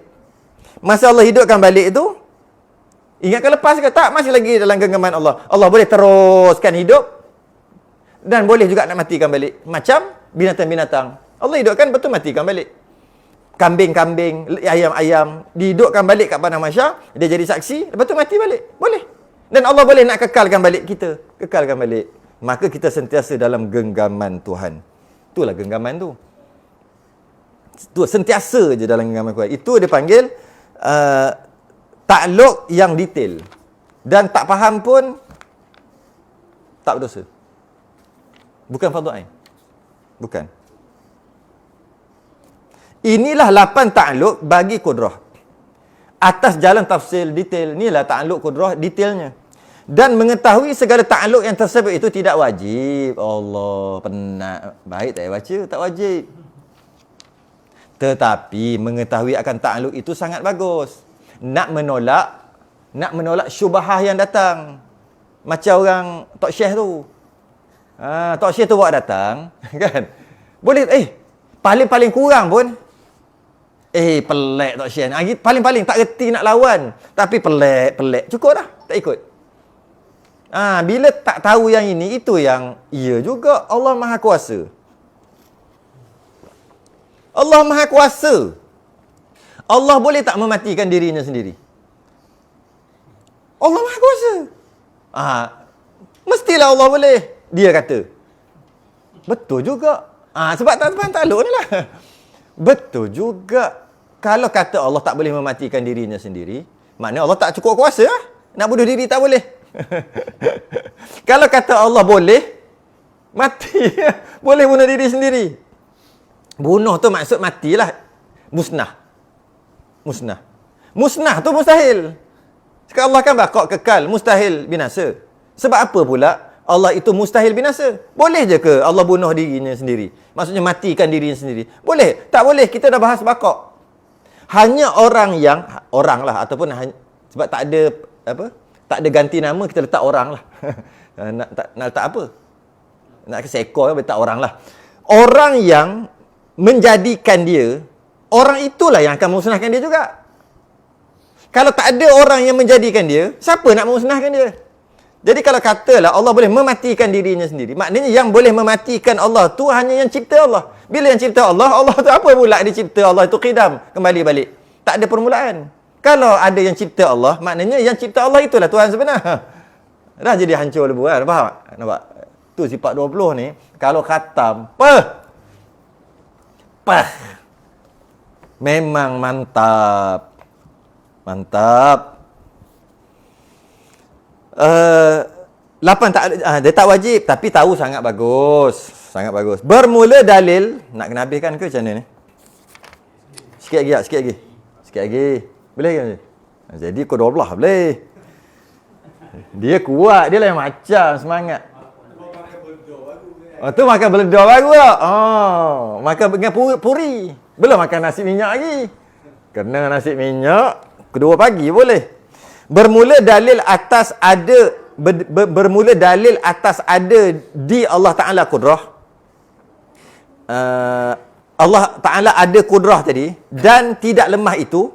Masa Allah hidupkan balik tu, ingatkan lepas ke tak? Masih lagi dalam genggaman Allah. Allah boleh teruskan hidup dan boleh juga nak matikan balik. Macam binatang-binatang. Allah hidupkan, betul matikan balik. Kambing-kambing, ayam-ayam dihidupkan balik kat padang mahsyar, dia jadi saksi, lepas tu mati balik. Boleh. Dan Allah boleh nak kekalkan balik kita. Kekalkan balik. Maka kita sentiasa dalam genggaman Tuhan. Itulah genggaman tu. Tu sentiasa je dalam genggaman Tuhan. Itu dia panggil takluk yang detail. Dan tak faham pun tak berdosa. Bukan fardu ain. Bukan. Inilah 8 takluk bagi kudrah. Atas jalan tafsir detail, inilah takluk kudrah detailnya. Dan mengetahui segala takluk yang tersebut itu tidak wajib. Allah, penat. Baik tak baca, tak wajib. Tetapi mengetahui akan takluk itu sangat bagus. Nak menolak syubhah yang datang. Macam orang Tok Syekh tu. Tok Syekh tu bawa datang, kan? Boleh, paling-paling kurang pun pelik Tok Syekh. Paling-paling tak reti nak lawan, tapi pelik. Cukup dah, tak ikut. Bila tak tahu yang ini, itu yang ia juga Allah Maha Kuasa. Allah Maha Kuasa. Allah boleh tak mematikan dirinya sendiri? Allah Maha Kuasa. Mestilah Allah boleh. Dia kata. Betul juga. Sebab tak takluk ni lah. Betul juga. Kalau kata Allah tak boleh mematikan dirinya sendiri, maknanya Allah tak cukup kuasa lah. Nak bunuh diri tak boleh. Kalau kata Allah boleh mati, boleh bunuh diri sendiri. Bunuh tu maksud matilah. Musnah tu mustahil. Sekarang Allah kan bakal kekal, mustahil binasa. Sebab apa pula Allah itu mustahil binasa? Boleh je ke Allah bunuh dirinya sendiri? Maksudnya matikan dirinya sendiri. Boleh? Tak boleh. Kita dah bahas bakok. Hanya orang lah ataupun sebab tak ada ganti nama, kita letak orang lah. nak letak apa? Nak seekor letak orang lah. Orang yang menjadikan dia, orang itulah yang akan memusnahkan dia juga. Kalau tak ada orang yang menjadikan dia, siapa nak memusnahkan dia? Jadi kalau katalah Allah boleh mematikan dirinya sendiri, maknanya yang boleh mematikan Allah tu hanya yang cipta Allah. Bila yang cipta Allah, Allah tu apa pula dia cipta? Allah itu qidam, kembali balik. Tak ada permulaan. Kalau ada yang cipta Allah, maknanya yang cipta Allah itulah Tuhan sebenar. Dah jadi hancur lebu kan? Faham? Nampak? Tu sifat 20 ni, kalau khatam, memang mantap. 8 dia tak wajib, tapi tahu sangat bagus. Sangat bagus. Bermula dalil, nak kena habiskan ke macam mana ni? Sikit lagi. Boleh ke? Jadi pukul 12 boleh. Dia kuat, dia lain macam semangat. Tu makan beledor baru tak? Makan dengan puri. Belum makan nasi minyak lagi. Kena nasi minyak, kedua pagi boleh. Bermula dalil atas di Allah Ta'ala kudrah. Allah Ta'ala ada kudrah tadi, dan tidak lemah itu,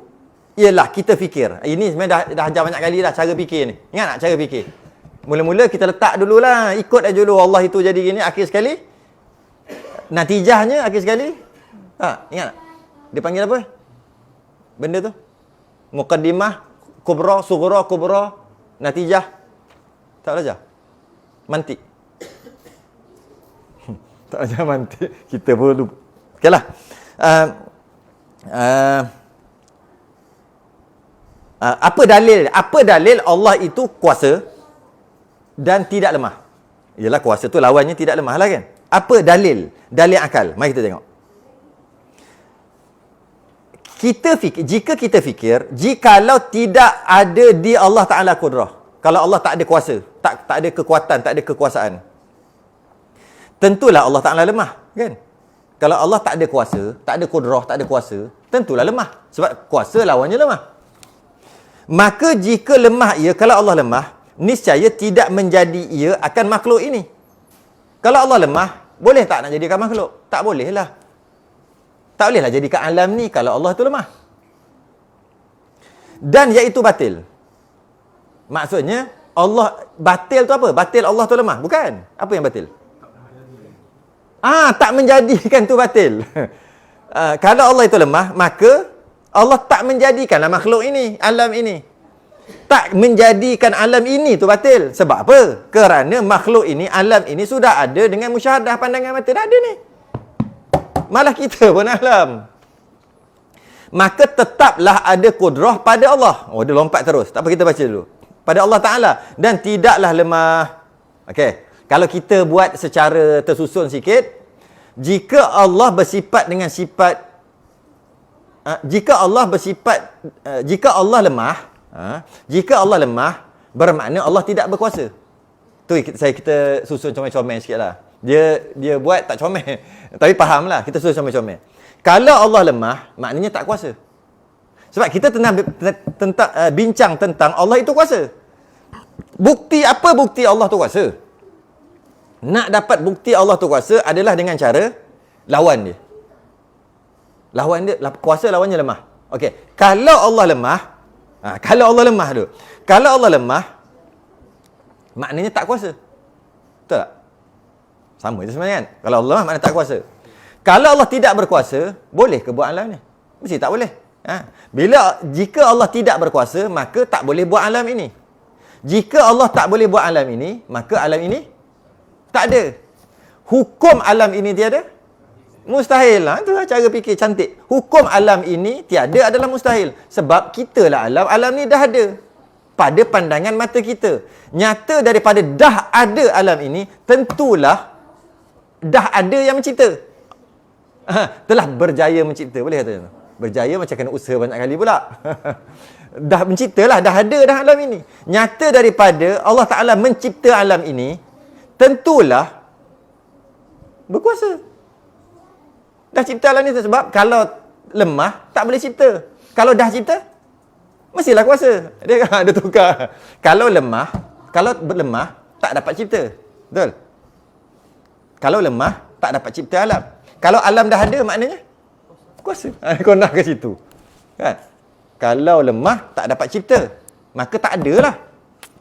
ialah kita fikir. Ini sebenarnya dah ajar banyak kali dah cara fikir ni. Ingat tak cara fikir? Mula-mula kita letak dululah, ikut aja dulu Allah itu jadi gini, akhir sekali natijahnya akhir sekali. Ingat tak? Dia panggil apa? Benda tu? Muqaddimah, kubra, sughra, kubra, natijah. Tak belajar? Mantik. Tak belajar mantik. Kita pun lupa. Okeylah. Apa dalil Allah itu kuasa dan tidak lemah? Ialah kuasa tu lawannya tidak lemah lah kan? Apa dalil? Dalil akal. Mari kita tengok. Jika kita fikir, jikalau tidak ada di Allah Ta'ala kudrah, kalau Allah tak ada kuasa, tak ada kekuatan, tak ada kekuasaan, tentulah Allah Ta'ala lemah, kan? Kalau Allah tak ada kuasa, tak ada kudrah, tak ada kuasa, tentulah lemah. Sebab kuasa lawannya lemah. Maka jika lemah ia, kalau Allah lemah, niscaya tidak menjadi ia akan makhluk ini. Kalau Allah lemah, boleh tak nak jadikan makhluk? Tak boleh lah. Tak bolehlah jadikan alam ni kalau Allah tu lemah. Dan iaitu batil. Maksudnya, Allah batil tu apa? Batil Allah tu lemah? Bukan. Apa yang batil? Tak menjadikan tu batil. Kalau Allah itu lemah, maka Allah tak menjadikanlah makhluk ini, alam ini. Tak menjadikan alam ini tu batil. Sebab apa? Kerana makhluk ini, alam ini sudah ada dengan musyahadah pandangan mata. Dah ada ni. Malah kita pun alam. Maka tetaplah ada kudrah pada Allah. Dia lompat terus. Tak apa, kita baca dulu. Pada Allah Ta'ala. Dan tidaklah lemah. Okey. Kalau kita buat secara tersusun sikit, jika Allah bersifat dengan sifat, jika Allah lemah, bermakna Allah tidak berkuasa. Tu kita susun comel-comel sikit lah. Dia buat tak comel. Tapi fahamlah, kita susun comel-comel. Kalau Allah lemah, maknanya tak kuasa. Sebab kita bincang tentang Allah itu kuasa. Apa bukti Allah tu kuasa? Nak dapat bukti Allah tu kuasa adalah dengan cara lawan dia. Kuasa lawannya lemah. Okey, kalau Allah lemah, kalau Allah lemah, maknanya tak kuasa. Betul tak? Sama je sebenarnya kan? Kalau Allah lemah, maknanya tak kuasa. Kalau Allah tidak berkuasa, boleh ke buat alam ni? Mesti tak boleh. Jika Allah tidak berkuasa, maka tak boleh buat alam ini. Jika Allah tak boleh buat alam ini, maka alam ini tak ada. Hukum alam ini tiada? Mustahil lah. Itu lah cara fikir cantik. Hukum alam ini tiada adalah mustahil. Sebab kita lah alam. Alam ni dah ada. Pada pandangan mata kita. Nyata daripada dah ada alam ini, tentulah dah ada yang mencipta. Telah berjaya mencipta. Boleh kata tu? Berjaya macam kena usaha banyak kali pula. Dah menciptalah, dah ada dah alam ini. Nyata daripada Allah Ta'ala mencipta alam ini, tentulah berkuasa. Dah cipta alam ni sebab kalau lemah, tak boleh cipta. Kalau dah cipta, mestilah kuasa. Dia tukar. Kalau lemah, tak dapat cipta. Betul? Kalau lemah, tak dapat cipta alam. Kalau alam dah ada, maknanya kuasa. Kau nak ke situ. Kan? Kalau lemah, tak dapat cipta, maka tak ada lah.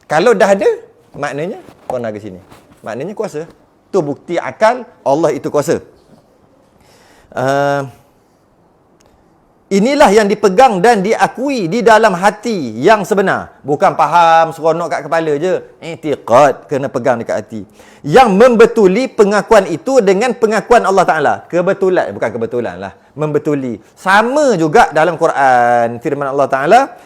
Kalau dah ada, maknanya kau nak ke sini. Maknanya kuasa. Tu bukti akal Allah itu kuasa. Inilah yang dipegang dan diakui di dalam hati yang sebenar. Bukan faham seronok kat kepala je. I'tiqad, kena pegang dekat hati. Yang membetuli pengakuan itu dengan pengakuan Allah Ta'ala. Kebetulan, bukan kebetulan lah. Membetuli. Sama juga dalam Quran. Firman Allah Ta'ala,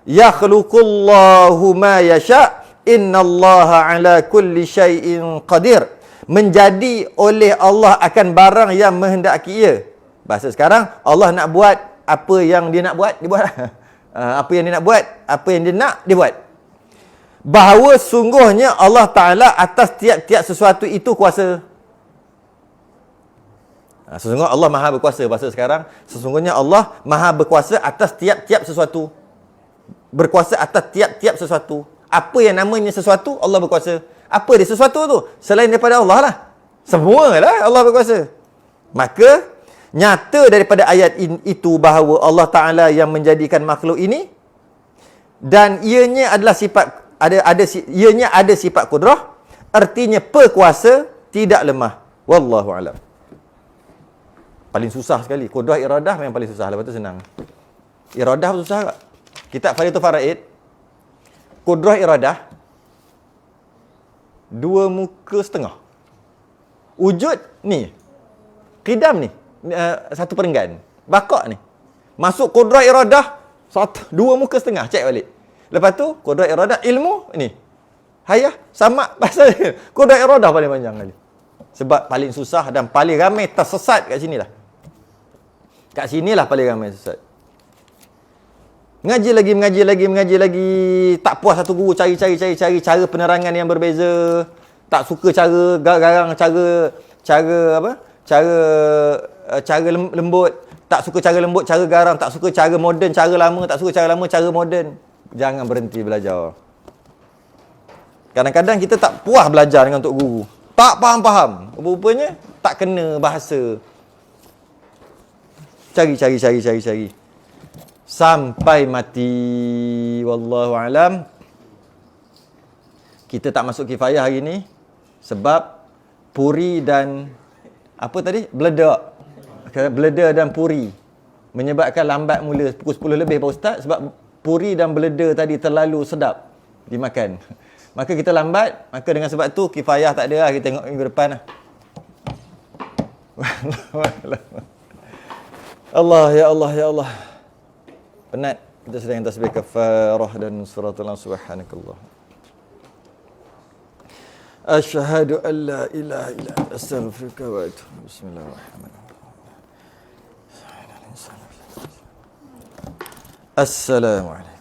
yakhluqullahu ma yasha' innallaha ala kulli syai'in qadir. Menjadi oleh Allah akan barang yang menghendaki ia. Bahasa sekarang, Allah nak buat apa yang dia nak buat, dia buat. Apa yang dia nak buat, apa yang dia nak, dia buat. Bahawa sungguhnya Allah Ta'ala atas tiap-tiap sesuatu itu kuasa. Sesungguhnya Allah Maha berkuasa. Bahasa sekarang, sesungguhnya Allah Maha berkuasa atas tiap-tiap sesuatu. Berkuasa atas tiap-tiap sesuatu. Apa yang namanya sesuatu, Allah berkuasa. Apa dia sesuatu tu? Selain daripada Allah lah. Semua lah Allah berkuasa. Maka, nyata daripada ayat itu bahawa Allah Ta'ala yang menjadikan makhluk ini, dan ianya adalah sifat, ianya ada sifat kudrah, artinya perkuasa, tidak lemah. Wallahu a'lam. Paling susah sekali. Kudrah iradah memang paling susah. Lepas tu senang. Iradah susah tak? Kitab Faridatul Faraid, kudrah iradah 2 muka setengah. Wujud ni, qidam ni, 1 perenggan. Bakak ni. Masuk kudrah iradah 2 muka setengah. Cek balik. Lepas tu kudrah iradah ilmu ni. Hayah sama pasal kudrah iradah paling panjang kali. Sebab paling susah dan paling ramai tersesat kat sinilah. Kat sinilah paling ramai sesat. Mengaji lagi. Tak puas satu guru, cari cara penerangan yang berbeza. Tak suka cara garang, cara apa? Cara lembut. Tak suka cara lembut, cara garang. Tak suka cara moden, cara lama. Tak suka cara lama, cara moden. Jangan berhenti belajar. Kadang-kadang kita tak puas belajar dengan Tok Guru. Tak faham-faham. Rupanya tak kena bahasa. Cari. Sampai mati. Wallahu alam. Kita tak masuk kifayah hari ni sebab puri dan apa tadi? Beleda dan puri menyebabkan lambat mula pukul 10 lebih Pak Ustaz, sebab puri dan beleda tadi terlalu sedap dimakan. Maka kita lambat, maka dengan sebab tu kifayah tak ada lah, kita tengok minggu depan lah. Ya Allah. Penat. Kita sedang tasbih kafarah dan suratul subhanakallah. Asyhadu an la ilaha illa anta astaghfiruka wa atubu. Bismillahirrahmanirrahim. Assalamualaikum.